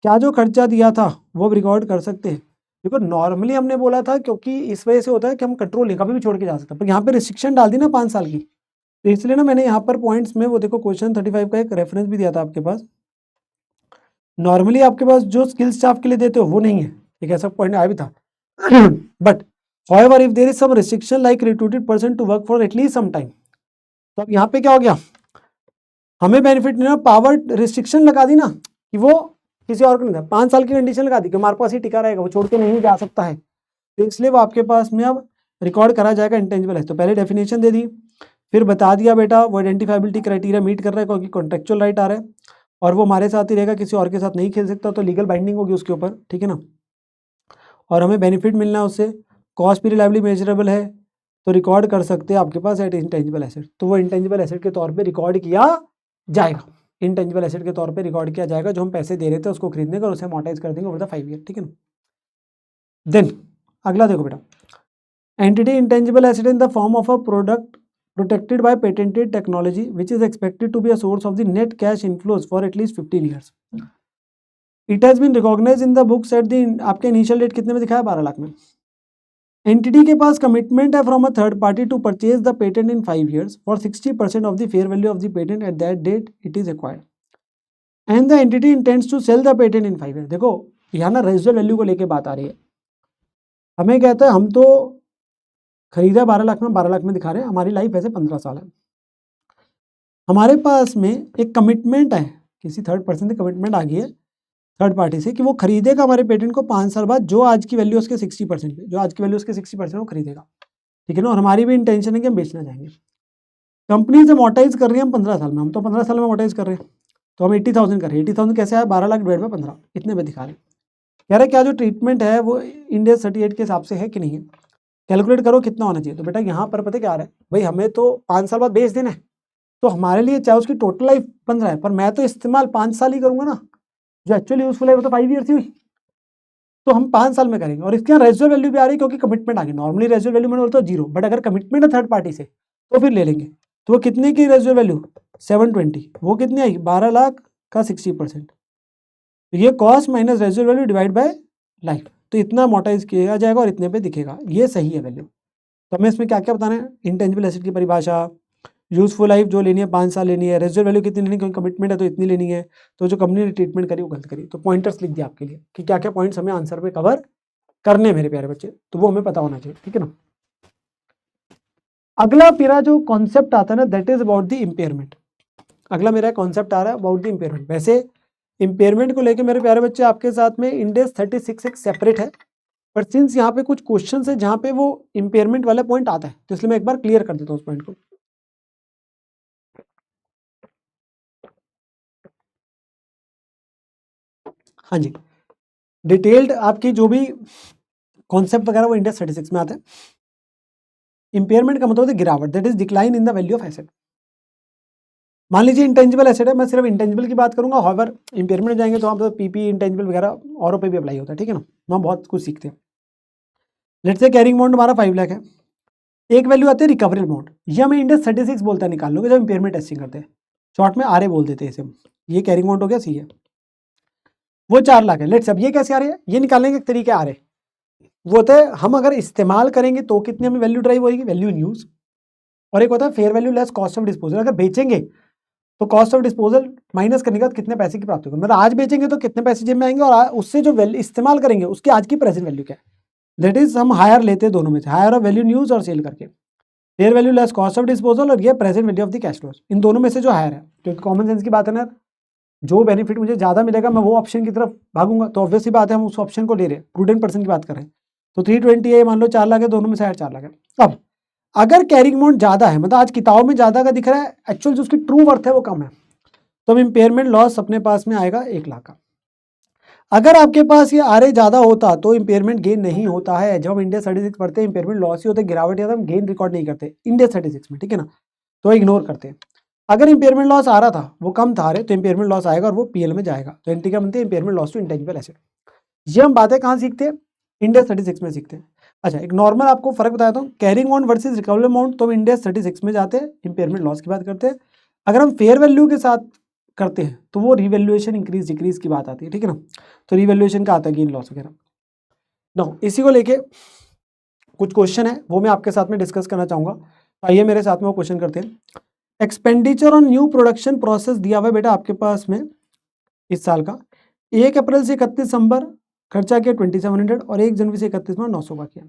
क्या जो खर्चा दिया था वो रिकॉर्ड कर सकते हैं। देखो नॉर्मली हमने बोला था क्योंकि इस वजह से होता है कि हम कंट्रोल नहीं कभी भी छोड़ के जा सकते हैं, पर यहाँ पे रिस्ट्रिक्शन डाल दी ना 5 साल की, तो इसलिए ना मैंने यहाँ पर पॉइंट्स में वो देखो क्वेश्चन 35 का एक रेफरेंस भी दिया था आपके पास। नॉर्मली आपके पास जो स्किल स्टाफ के लिए देते हो वो नहीं है, एक ऐसा पॉइंट आया भी था but however if there is some restriction like recruited person to work for at least some time, तो अब यहाँ पे क्या हो गया, हमें बेनिफिट नहीं ना, पावर रिस्ट्रिक्शन लगा दी ना कि वो किसी और को नहीं था, 5 साल की कंडीशन लगा दी कि हमारे पास ही टिका रहेगा, वो छोड़ के नहीं जा सकता है, तो इसलिए वो आपके पास में अब रिकॉर्ड करा जाएगा इंटेंजिबल है। तो पहले डेफिनेशन दे दी, फिर बता दिया बेटा वो आइडेंटिफाइबिलिटी क्राइटेरिया मीट कर रहा है क्योंकि कॉन्ट्रेक्चुअल राइट आ रहा है, और वो हमारे साथ ही रहेगा, किसी और के साथ नहीं खेल सकता, तो लीगल बाइंडिंग होगी उसके ऊपर, ठीक है ना, और हमें बेनिफिट मिलना है उससे, कॉस्ट भी रिलायबली मेजरेबल है, तो रिकॉर्ड कर सकते हैं आपके पास एट इंटेंजिबल एसेट, तो वो इंटेंजिबल एसेट के तौर पे रिकॉर्ड किया जाएगा, इंटेंजिबल एसेट के तौर पे रिकॉर्ड किया जाएगा, जो हम पैसे दे रहे थे उसको खरीदने का, और उसे अमोर्टाइज कर देंगे ओवर द 5 ईयर, ठीक है ना। देन अगला देखो बेटा, entity intangible asset in the form of a product protected by patented technology which is expected to be a source of the net cash inflows for at least 15 years. It has been recognized in the books at the आपके initial date कितने में दिखाया 12 लाख में। Entity के पास commitment है from a third party to purchase the patent in 5 years for 60% of the fair value of the patent at that date it is acquired and the entity intends to sell the patent in 5 years। देखो यहाँ ना residual value को लेके बात आ रही है, हमें कहता है हम तो खरीदा 12 लाख में, 12 लाख में दिखा रहे हैं, हमारी लाइफ ऐसे 15 साल है, हमारे पास में एक कमिटमेंट है, किसी थर्ड पर्सन से कमिटमेंट आ गई है थर्ड पार्टी से कि वो खरीदेगा हमारे पेटेंट को 5 साल बाद, जो आज की वैल्यू उसके 60% पे, जो आज की वैल्यू उसके 60% वो खरीदेगा, ठीक है ना, और हमारी भी इंटेंशन है कि हम बेचना चाहेंगे। कंपनी से अमोर्टाइज कर रही है हम 15 साल में, हम तो 15 साल में अमोर्टाइज कर रहे हैं, तो हम 80,000 कर रहे हैं, 80,000 कैसे आया, 12 लाख डिवाइड बाय 15, इतने में दिखा रहे हैं। कह रहे क्या जो ट्रीटमेंट है वो इंडिया 38 के हिसाब से है कि नहीं है, कैलकुलेट करो कितना होना चाहिए। तो बेटा यहाँ पर पता क्या आ रहा है, भाई हमें तो 5 साल बाद बेच देना है, तो हमारे लिए चाहे उसकी टोटल लाइफ 15 है, पर मैं तो इस्तेमाल 5 साल ही करूंगा ना, जो एक्चुअली यूजफुल है वो तो 5 ईयर हुई, तो हम 5 साल में करेंगे। और इसके यहाँ रेजिडुअल वैल्यू भी आ रही है क्योंकि कमिटमेंट आ गई, नॉर्मली रेजिडुअल वैल्यू मैंने बोलता हूँ 0, बट अगर कमिटमेंट है थर्ड पार्टी से तो फिर ले लेंगे। तो वो कितने की रेजिडुअल वैल्यू 720, वो कितनी आई 12 लाख का 60%, तो ये cost minus residual value divide by life, तो इतना अमोर्टाइज किया जाएगा और इतने पे दिखेगा, ये सही है वैल्यू। तो हमें इसमें क्या क्या बताना है, इंटेंजिबल एसेट की परिभाषा, यूजफुल लाइफ जो लेनी है 5 साल लेनी है, रेजिडुअल वैल्यू कितनी लेनी है क्योंकि कमिटमेंट है तो इतनी लेनी है, तो जो कंपनी ने ट्रीटमेंट करी वो गलत करी। तो पॉइंटर्स लिख दिया आपके लिए कि क्या क्या पॉइंट्स हमें आंसर में कवर करने मेरे प्यारे बच्चे, तो वो हमें पता होना चाहिए, ठीक है ना। अगला मेरा जो कॉन्सेप्ट आता है ना, that is about the impairment. अगला मेरा कॉन्सेप्ट आ रहा है अबाउट द इम्पेयरमेंट। वैसे इम्पेयरमेंट को लेकर मेरे प्यारे बच्चे आपके साथ में इंड एस 36 एक सेपरेट है, पर सिंस यहाँ पे कुछ क्वेश्चन है जहाँ पे वो इम्पेयरमेंट वाला पॉइंट आता है, तो इसलिए मैं एक बार क्लियर कर देता हूँ उस पॉइंट को। हाँ जी, डिटेल्ड आपकी जो भी कॉन्सेप्ट वगैरह वो इंड एस 36 में आता है। इम्पेयरमेंट का मतलब है गिरावट, that is decline in the value of asset. मान लीजिए इंटेंजिबल एसेट है, मैं सिर्फ इंटेंजिबल की बात करूंगा, हाउएवर इम्पेयरमेंट में जाएंगे तो आप पीपी इंटेंजिबल वगैरह औरों पे भी अप्लाई होता है, ठीक है ना, हम बहुत कुछ सीखते हैं। लेट्स से कैरिंग अमाउंट हमारा 5 लाख है, एक वैल्यू आती है रिकवरी अमाउंट, ये हमें इंड एस 36 बोलता है निकाल लोगे जब इम्पेयरमेंट टेस्टिंग करते हैं, शॉर्ट में आरए बोल देते हैं इसे, ये कैरिंग अमाउंट हो गया, सी है, वो 4 लाख है। लेट्स अब ये कैसे आ रही है, ये निकालने का एक तरीका आ रहे, वो होता है हम अगर इस्तेमाल करेंगे तो कितनी हमें वैल्यू ड्राइव होगी, वैल्यू इन यूज, और एक होता है fair value less cost of disposal. अगर बेचेंगे तो कॉस्ट ऑफ डिस्पोजल माइनस करने के बाद कितने पैसे की प्राप्ति होगी, मतलब आज बेचेंगे तो कितने पैसे जेब में आएंगे, और उससे जो वैल्यू इस्तेमाल करेंगे उसकी आज की प्रेजेंट वैल्यू क्या है, दैट इज हम हायर लेते हैं दोनों में से, higher of value in use और सेल करके, fair value less cost of disposal और ये present value of the cash flows, इन दोनों में से जो हायर है, क्योंकि कॉमन सेंस की बात है ना, जो बेनिफिट मुझे ज्यादा मिलेगा मैं वो ऑप्शन की तरफ भागूंगा, तो ऑब्वियसली बात है हम उस ऑप्शन को ले रहे हैं, प्रूडेंट पर्सन की बात कर रहे हैं। तो 320 है, मान लो 4 लाख है, दोनों में से 4 लाख है। अब अगर कैरिंग अमाउंट ज्यादा है, मतलब आज किताबों में ज्यादा का दिख रहा है, एक्चुअल जो उसकी ट्रू वर्थ है वो कम है, तो अब इम्पेयरमेंट लॉस अपने पास में आएगा 1 लाख का। अगर आपके पास ये आरए ज्यादा होता तो इम्पेयरमेंट गेन नहीं होता है, जब हम इंड एस 36 पढ़ते हैं इम्पेयरमेंट लॉस ही होता है, गिरावट या हम गेन रिकॉर्ड नहीं करते इंड एस 36 में, ठीक है ना, तो इग्नोर करते हैं। अगर इम्पेयरमेंट लॉस आ रहा था वो कम था तो इम्पेयरमेंट लॉस आएगा और वो पीएल में जाएगा, तो एंट्री क्या बनती है, impairment loss to intangible asset. ये हम बातें कहाँ सीखते हैं, इंड एस 36 में सीखते हैं। अच्छा, एक नॉर्मल आपको फर्क बताता हूँ, carrying amount versus recovery amount, तो हम इंड एस 36 में जाते हैं, इम्पेयरमेंट लॉस की बात करते हैं। अगर हम फेयर वैल्यू के साथ करते हैं तो वो रिवैल्यूएशन इंक्रीज डिक्रीज की बात आती है, ठीक है ना, तो रिवैल्यूएशन का आता है गेन लॉस वगैरह। नो, इसी को लेके कुछ क्वेश्चन है वो मैं आपके साथ में डिस्कस करना चाहूंगा, तो आइए मेरे साथ में वो क्वेश्चन करते हैं। Expenditure on new production process दिया हुआ है बेटा आपके पास में इस साल का, 1 अप्रैल से 31 दिसंबर खर्चा किया 2700 और 1 जनवरी से 31 में 900 का किया।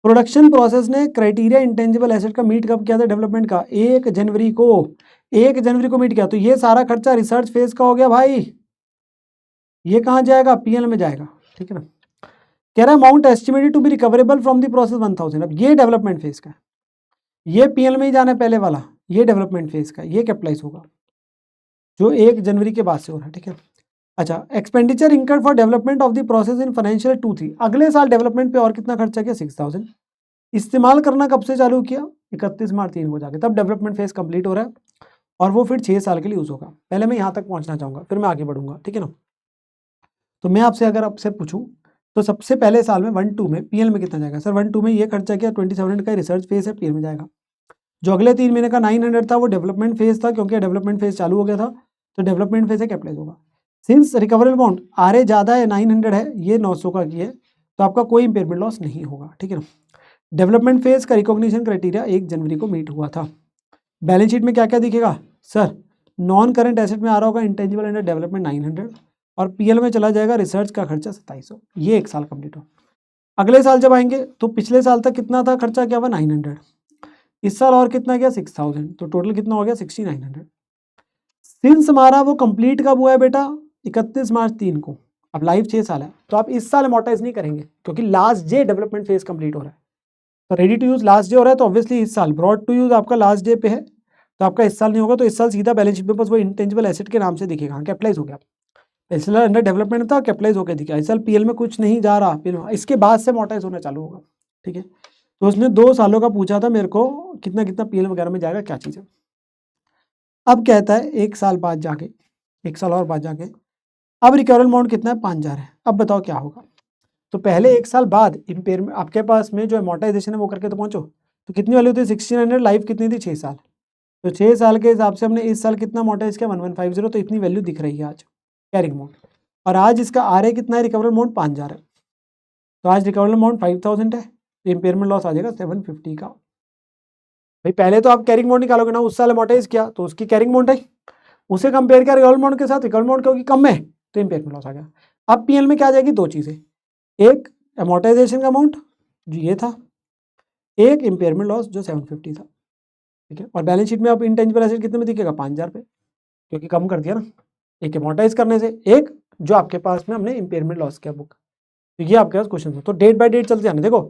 प्रोडक्शन प्रोसेस ने क्राइटेरिया इंटेंजिबल एसेट का मीट कब किया था, डेवलपमेंट का 1 जनवरी को, 1 जनवरी को मीट किया, तो ये सारा खर्चा रिसर्च फेज का हो गया भाई, ये कहाँ जाएगा, पीएल में जाएगा, ठीक है ना। कह रहा है amount estimated to be recoverable from the process 1000, अब ये डेवलपमेंट फेज का है, ये पीएल में ही जाना है पहले वाला, ये डेवलपमेंट फेज का, ये कैपिटलाइज होगा जो 1 जनवरी के बाद से हो रहा है, ठीक है। अच्छा, expenditure incurred for development of the process in financial 2-3, अगले साल डेवलपमेंट पे और कितना खर्चा किया, 6000। इस्तेमाल करना कब से चालू किया, 31 मार्च 3 को जाके, तब डेवलपमेंट फेज कंप्लीट हो रहा है और वो फिर 6 साल के लिए यूज होगा। पहले मैं यहाँ तक पहुँचना चाहूँगा फिर मैं आगे बढ़ूंगा, ठीक है ना। तो मैं आपसे अगर आपसे पूछूं तो सबसे पहले साल में 1-2 में पीएल में कितना जाएगा, सर 1-2 में ये खर्चा किया 2700 का रिसर्च फेज है, पीएल में जाएगा। जो अगले 3 महीने का 900 था वो डेवलपमेंट फेज था, क्योंकि डेवलपमेंट फेज चालू हो गया था, तो डेवलपमेंट फेज है कैपिटलाइज होगा। सिंस रिकवरेबल अमाउंट आर ज़्यादा है 900 है, ये 900 का की है, तो आपका कोई इंपेयरमेंट लॉस नहीं होगा, ठीक है ना। डेवलपमेंट फेज का रिकॉग्निशन क्राइटेरिया 1 जनवरी को मीट हुआ था। बैलेंस शीट में क्या क्या दिखेगा, सर नॉन करंट एसेट में आ रहा होगा इंटेंजिबल अंडर डेवलपमेंट 900 और पीएल में चला जाएगा रिसर्च का खर्चा 2700, ये 1 साल कंप्लीट हो। अगले साल जब आएंगे तो पिछले साल तक कितना था खर्चा, क्या हुआ 900, इस साल और कितना गया 6000, तो टोटल कितना हो गया 6900। सिंस हमारा वो कंप्लीट कब हुआ है बेटा, 31 मार्च 3 को, अब लाइफ 6 साल है, तो आप इस साल अमोर्टाइज नहीं करेंगे क्योंकि last day development phase complete हो रहा है, तो ready to use last day हो रहा है, तो ऑब्वियसली इस साल ब्रॉड टू यूज आपका लास्ट डे पे है, तो आपका इस साल नहीं होगा, तो इस साल सीधा बैलेंस शीट में बस वो इंटेंजिबल एसेट के नाम से दिखेगा, कैपिटलाइज हो गया। पिछले साल अंडर डेवलपमेंट था, कैपिटलाइज होकर दिखा, इस साल पीएल में कुछ नहीं जा रहा, इसके बाद से अमोर्टाइज होना चालू होगा, ठीक है। तो उसने 2 सालों का पूछा था मेरे को कितना कितना पीएल वगैरह में जाएगा क्या चीज़ है। अब कहता है 1 साल बाद जाके, 1 साल और बाद जाके, अब रिकवरल अमाउंट कितना है 5000 है, अब बताओ क्या होगा। तो पहले 1 साल बाद इम्पेयरमेंट आपके पास में जो अमोर्टाइजेशन है वो करके तो पहुंचो, तो कितनी वैल्यू थी 1600, लाइफ कितनी थी 6 साल, तो 6 साल के हिसाब से हमने इस साल कितना अमोर्टाइज किया 1150, तो इतनी वैल्यू दिख रही है आज कैरिंग अमाउंट। और आज इसका RA कितना है, रिकवरेबल अमाउंट 5000 है, तो आज रिकवरेबल अमाउंट 5000 है, तो इम्पेयरमेंट लॉस आ जाएगा 750 का। भाई पहले तो आप कैरिंग अमाउंट निकालोगे ना, उस साल अमोर्टाइज किया तो उसकी कैरिंग अमाउंट है, उसे कंपेयर किया रिकवरेबल अमाउंट के साथ, रिकवरेबल अमाउंट क्योंकि कम है तो इम्पेयरमेंट लॉस आ गया। अब पीएल में क्या आ जाएगी, दो चीज़ें, एक अमोर्टाइजेशन का अमाउंट जो ये था, एक इम्पेयरमेंट लॉस जो 750 था, ठीक है। और बैलेंस शीट में आप इंटेंजिबल एसेट कितने में दिखेगा, 5000 पे, क्योंकि कम कर दिया ना, एक अमोर्टाइज करने से, एक जो आपके पास में हमने इम्पेयरमेंट लॉस किया बुक। तो ये आपके पास क्वेश्चन है, तो डेट बाय डेट चलते जाना। देखो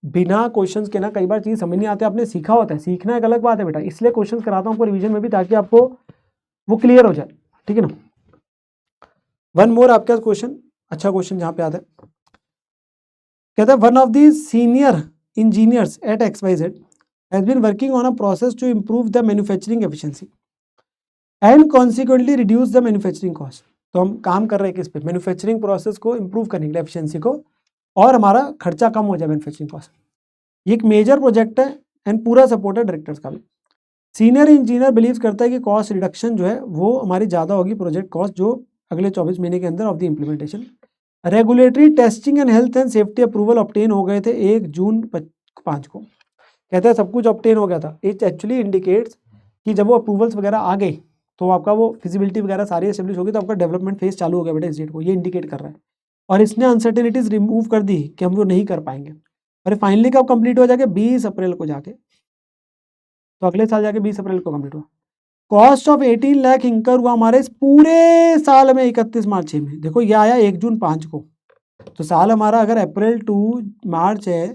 बिना क्वेश्चन के ना कई बार चीज समझ नहीं आती, आपने सीखा होता है, सीखना एक अलग बात है बेटा, इसलिए क्वेश्चन कराता हूँ आपको रिवीजन में भी, ताकि आपको वो क्लियर हो जाए, ठीक है ना। वन मोर आपके पास क्वेश्चन, अच्छा क्वेश्चन जहाँ पे आता है, कहता है one of the senior engineers at XYZ has been working on a process to improve the manufacturing efficiency and consequently reduce the manufacturing cost. तो हम काम कर रहे हैं किस पे, मैन्युफैक्चरिंग प्रोसेस को इंप्रूव करने के लिए, एफिशिएंसी को, और हमारा खर्चा कम हो जाए मैन्युफैक्चरिंग कॉस्ट। ये एक मेजर प्रोजेक्ट है एंड पूरा सपोर्ट है डायरेक्टर्स का भी। सीनियर इंजीनियर बिलीव करता है कि कॉस्ट रिडक्शन जो है वो हमारी ज़्यादा होगी, प्रोजेक्ट कॉस्ट जो अगले 24 महीने के अंदर of the implementation. Regulatory testing and health and safety approval obtain हो गए थे 1 जून 5 को। कहते हैं सब कुछ ऑब्टेन हो गया था। इट एक्चुअली इंडिकेट्स कि जब वो अप्रूवल्स वगैरह आ गए तो आपका वो फिजिबिलिटी वगैरह सारी एस्टेब्लिश होगी, तो आपका डेवलपमेंट फेज चालू हो गया बेटा इस डेट को, ये इंडिकेट कर रहा है। और इसने अनसर्टेनिटीज रिमूव कर दी कि हम वो नहीं कर पाएंगे। और फाइनली कब कंप्लीट हो जाके, 20 अप्रैल को जाके, तो अगले साल जाके 20 अप्रैल को कंप्लीट हुआ। कॉस्ट ऑफ 18 लाख इंकर हुआ हमारे इस पूरे साल में 31 मार्च में। देखो ये आया 1 जून 5 को, तो साल हमारा अगर अप्रैल टू मार्च है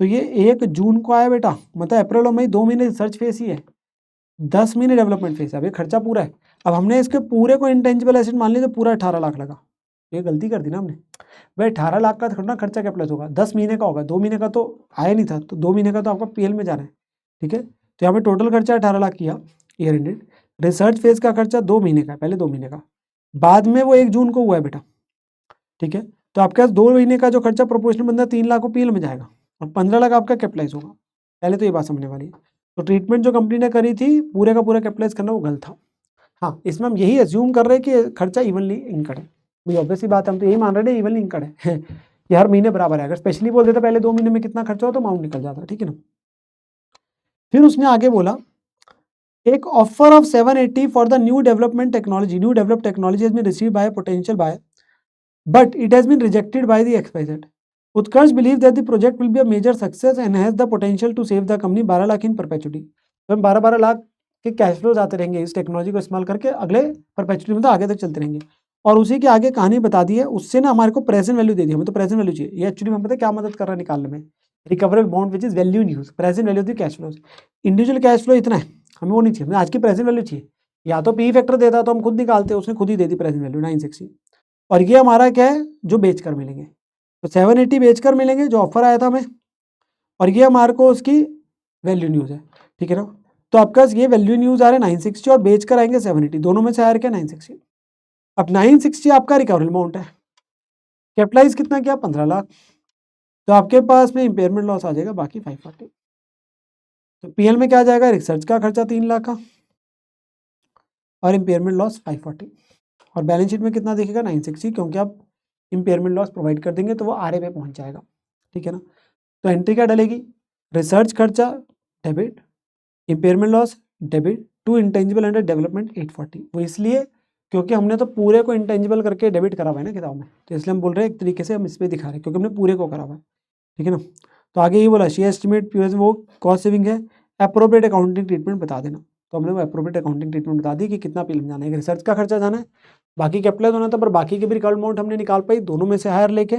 तो ये 1 जून को आया बेटा, मतलब अप्रैल और मई 2 महीने रिसर्च फेस ही है, 10 महीने डेवलपमेंट फेस है। अब ये खर्चा पूरा है। अब हमने इसके पूरे को इंटेंजिबल एसेट मान लिया तो पूरा 18 लाख लगा, ये गलती कर दी ना हमने भाई। 18 लाख का थोड़ा खर्चा कैपिटलाइज होगा, 10 महीने का होगा, 2 महीने का तो आया नहीं था, तो 2 महीने का तो आपका पीएल में जा रहा है, ठीक है। तो यहाँ पे टोटल खर्चा 18 लाख किया ईयर एंडेड। रिसर्च फेज का खर्चा 2 महीने का, पहले 2 महीने का, बाद में वो 1 जून को हुआ है बेटा, ठीक है। तो आपके पास 2 महीने का जो खर्चा प्रोपोर्शनल बनता है 3 लाख को पीएल में जाएगा और 15 लाख आपका कैपिटलाइज होगा। पहले तो ये बात समझने वाली है। तो ट्रीटमेंट जो कंपनी ने करी थी पूरे का पूरा कैपिटलाइज करना वो गलत था। हाँ, इसमें हम यही एज्यूम कर रहे हैं कि खर्चा इवनली इंकर्ड है, भाई ऑब्वियसली बात है, हम तो यही मान रहे हैं इवनली इंकर्ड है कि हर महीने बराबर है। अगर स्पेशली बोल देते पहले 2 महीने में कितना खर्चा हो तो अमाउंट निकल जाता, ठीक है ना। फिर उसने आगे बोला एक offer of 780 for the new development technology, new develop technology has been received by potential by but it has been rejected by the XYZ। Utkarsh believe that the project will be a major success and has the potential to save the company 12 lakh in perpetuity. तो हम 12 लाख के cash flows आते रहेंगे इस technology को इस्तेमाल करके, अगले परपेचुटी में तो आगे तक चलते रहेंगे। और उसी के आगे कहानी बता दी है, उससे ना हमारे को प्रेजेंट वैल्यू दे दी, हमें तो प्रेजेंट वैल्यू चाहिए। ये एक्चुअली हमें पता है क्या मदद कर रहा है निकालने में, recoverable bond which is value in use, present value of the cash flows. Individual cash flow इतना है, हमें वो नहीं चाहिए, हमें आज की प्रेजेंट वैल्यू चाहिए। या तो पी फैक्टर देता तो हम खुद निकालते, उसने खुद ही दे दी प्रेजेंट वैल्यू 960। और ये हमारा क्या है, जो बेचकर मिलेंगे, तो 780 बेचकर मिलेंगे जो ऑफर आया था हमें, और ये हमारे को उसकी वैल्यू न्यूज़ है, ठीक है ना। तो आपका ये वैल्यू न्यूज़ आ रहा है 960 और बेचकर आएंगे 780, दोनों में से आ रहा है 960। अब 960 आपका रिकवरेबल अमाउंट है, कैपिटलाइज कितना किया 15 लाख, तो आपके पास में इंपेयरमेंट लॉस आ जाएगा बाकी 540। तो पीएल में क्या आ जाएगा, रिसर्च का खर्चा 3 लाख का और इंपेयरमेंट लॉस 540, और बैलेंस शीट में कितना दिखेगा 960, क्योंकि आप इंपेयरमेंट लॉस प्रोवाइड कर देंगे तो वो RA पे पहुंच जाएगा, ठीक है ना। तो एंट्री क्या डलेगी, रिसर्च खर्चा debit, impairment loss debit, to intangible under development 840। वो इसलिए क्योंकि हमने तो पूरे को इंटेंजिबल करके डेबिट करा हुआ है ना किताब में, तो इसलिए हम बोल रहे हैं एक तरीके से हम इस पर दिखा रहे हैं क्योंकि हमने पूरे को करा हुआ है, ठीक है ना। तो आगे ये बोला शी एस्टिमेट वो कॉस्ट सेविंग है, अप्रोप्रिएट अकाउंटिंग ट्रीटमेंट बता देना। तो हमने वो अप्रोप्रिएट अकाउंटिंग ट्रीटमेंट बता दी कि कितना पीएल में जाना है, रिसर्च का खर्चा जाना है, बाकी कैपिटलाइज होना था, पर बाकी के भी रिकॉर्ड अमाउंट हमने निकाल पाई दोनों में से हायर लेके,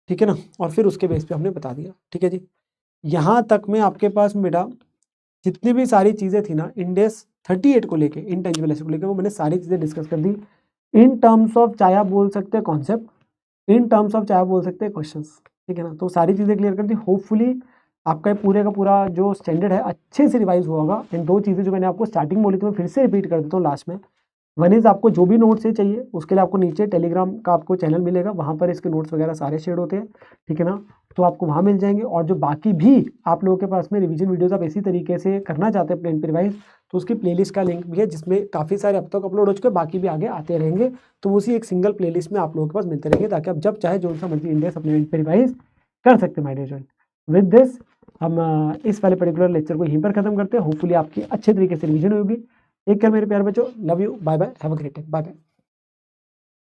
ठीक है ना। और फिर उसके बेस पे हमने बता दिया, ठीक है जी। यहाँ तक में आपके पास बेटा जितनी भी सारी चीज़ें थी ना इंड एस 38 को लेके, इंटेंजिबल एसेट को लेके, वो मैंने सारी चीज़ें डिस्कस कर दी इन टर्म्स ऑफ, चाहे आप बोल सकते हैं कॉन्सेप्ट, इन टर्म्स ऑफ चाहे आप बोल सकते हैं क्वेश्चंस, ठीक है ना। तो सारी चीज़ें क्लियर कर दी। होपफुली आपका ये पूरे का पूरा जो स्टैंडर्ड है अच्छे से रिवाइज हुआ होगा। इन दो चीज़ें जो मैंने आपको स्टार्टिंग बोली थी मैं फिर से रिपीट कर देता हूँ लास्ट में। वन इज़ आपको जो भी नोट्स से चाहिए उसके लिए आपको नीचे टेलीग्राम का आपको चैनल मिलेगा, वहाँ पर इसके नोट्स वगैरह सारे शेयर होते हैं, ठीक है ना। तो आपको वहाँ मिल जाएंगे। और जो बाकी भी आप लोगों के पास में रिवीजन वीडियोस आप इसी तरीके से करना चाहते हैं प्लेन पे रिवाइज, तो उसकी प्लेलिस्ट का लिंक भी है जिसमें काफ़ी सारे अब तक अपलोड हो चुके हैं, बाकी भी आगे आते रहेंगे। तो उसी एक सिंगल प्लेलिस्ट में आप लोगों के पास मिलते रहेंगे, ताकि आप जब चाहे जो सा मर्जी इंडिया सप्लीमेंट पे रिवाइज कर सकते हैं my dear student. With this हम इस वाले पर्टिकुलर लेक्चर को यहीं पर खत्म करते हैं। होपफुली आपकी अच्छे तरीके से रिवीजन होगी। टेक केयर मेरे प्यारे बच्चों, love you, bye bye, have a great day, bye bye.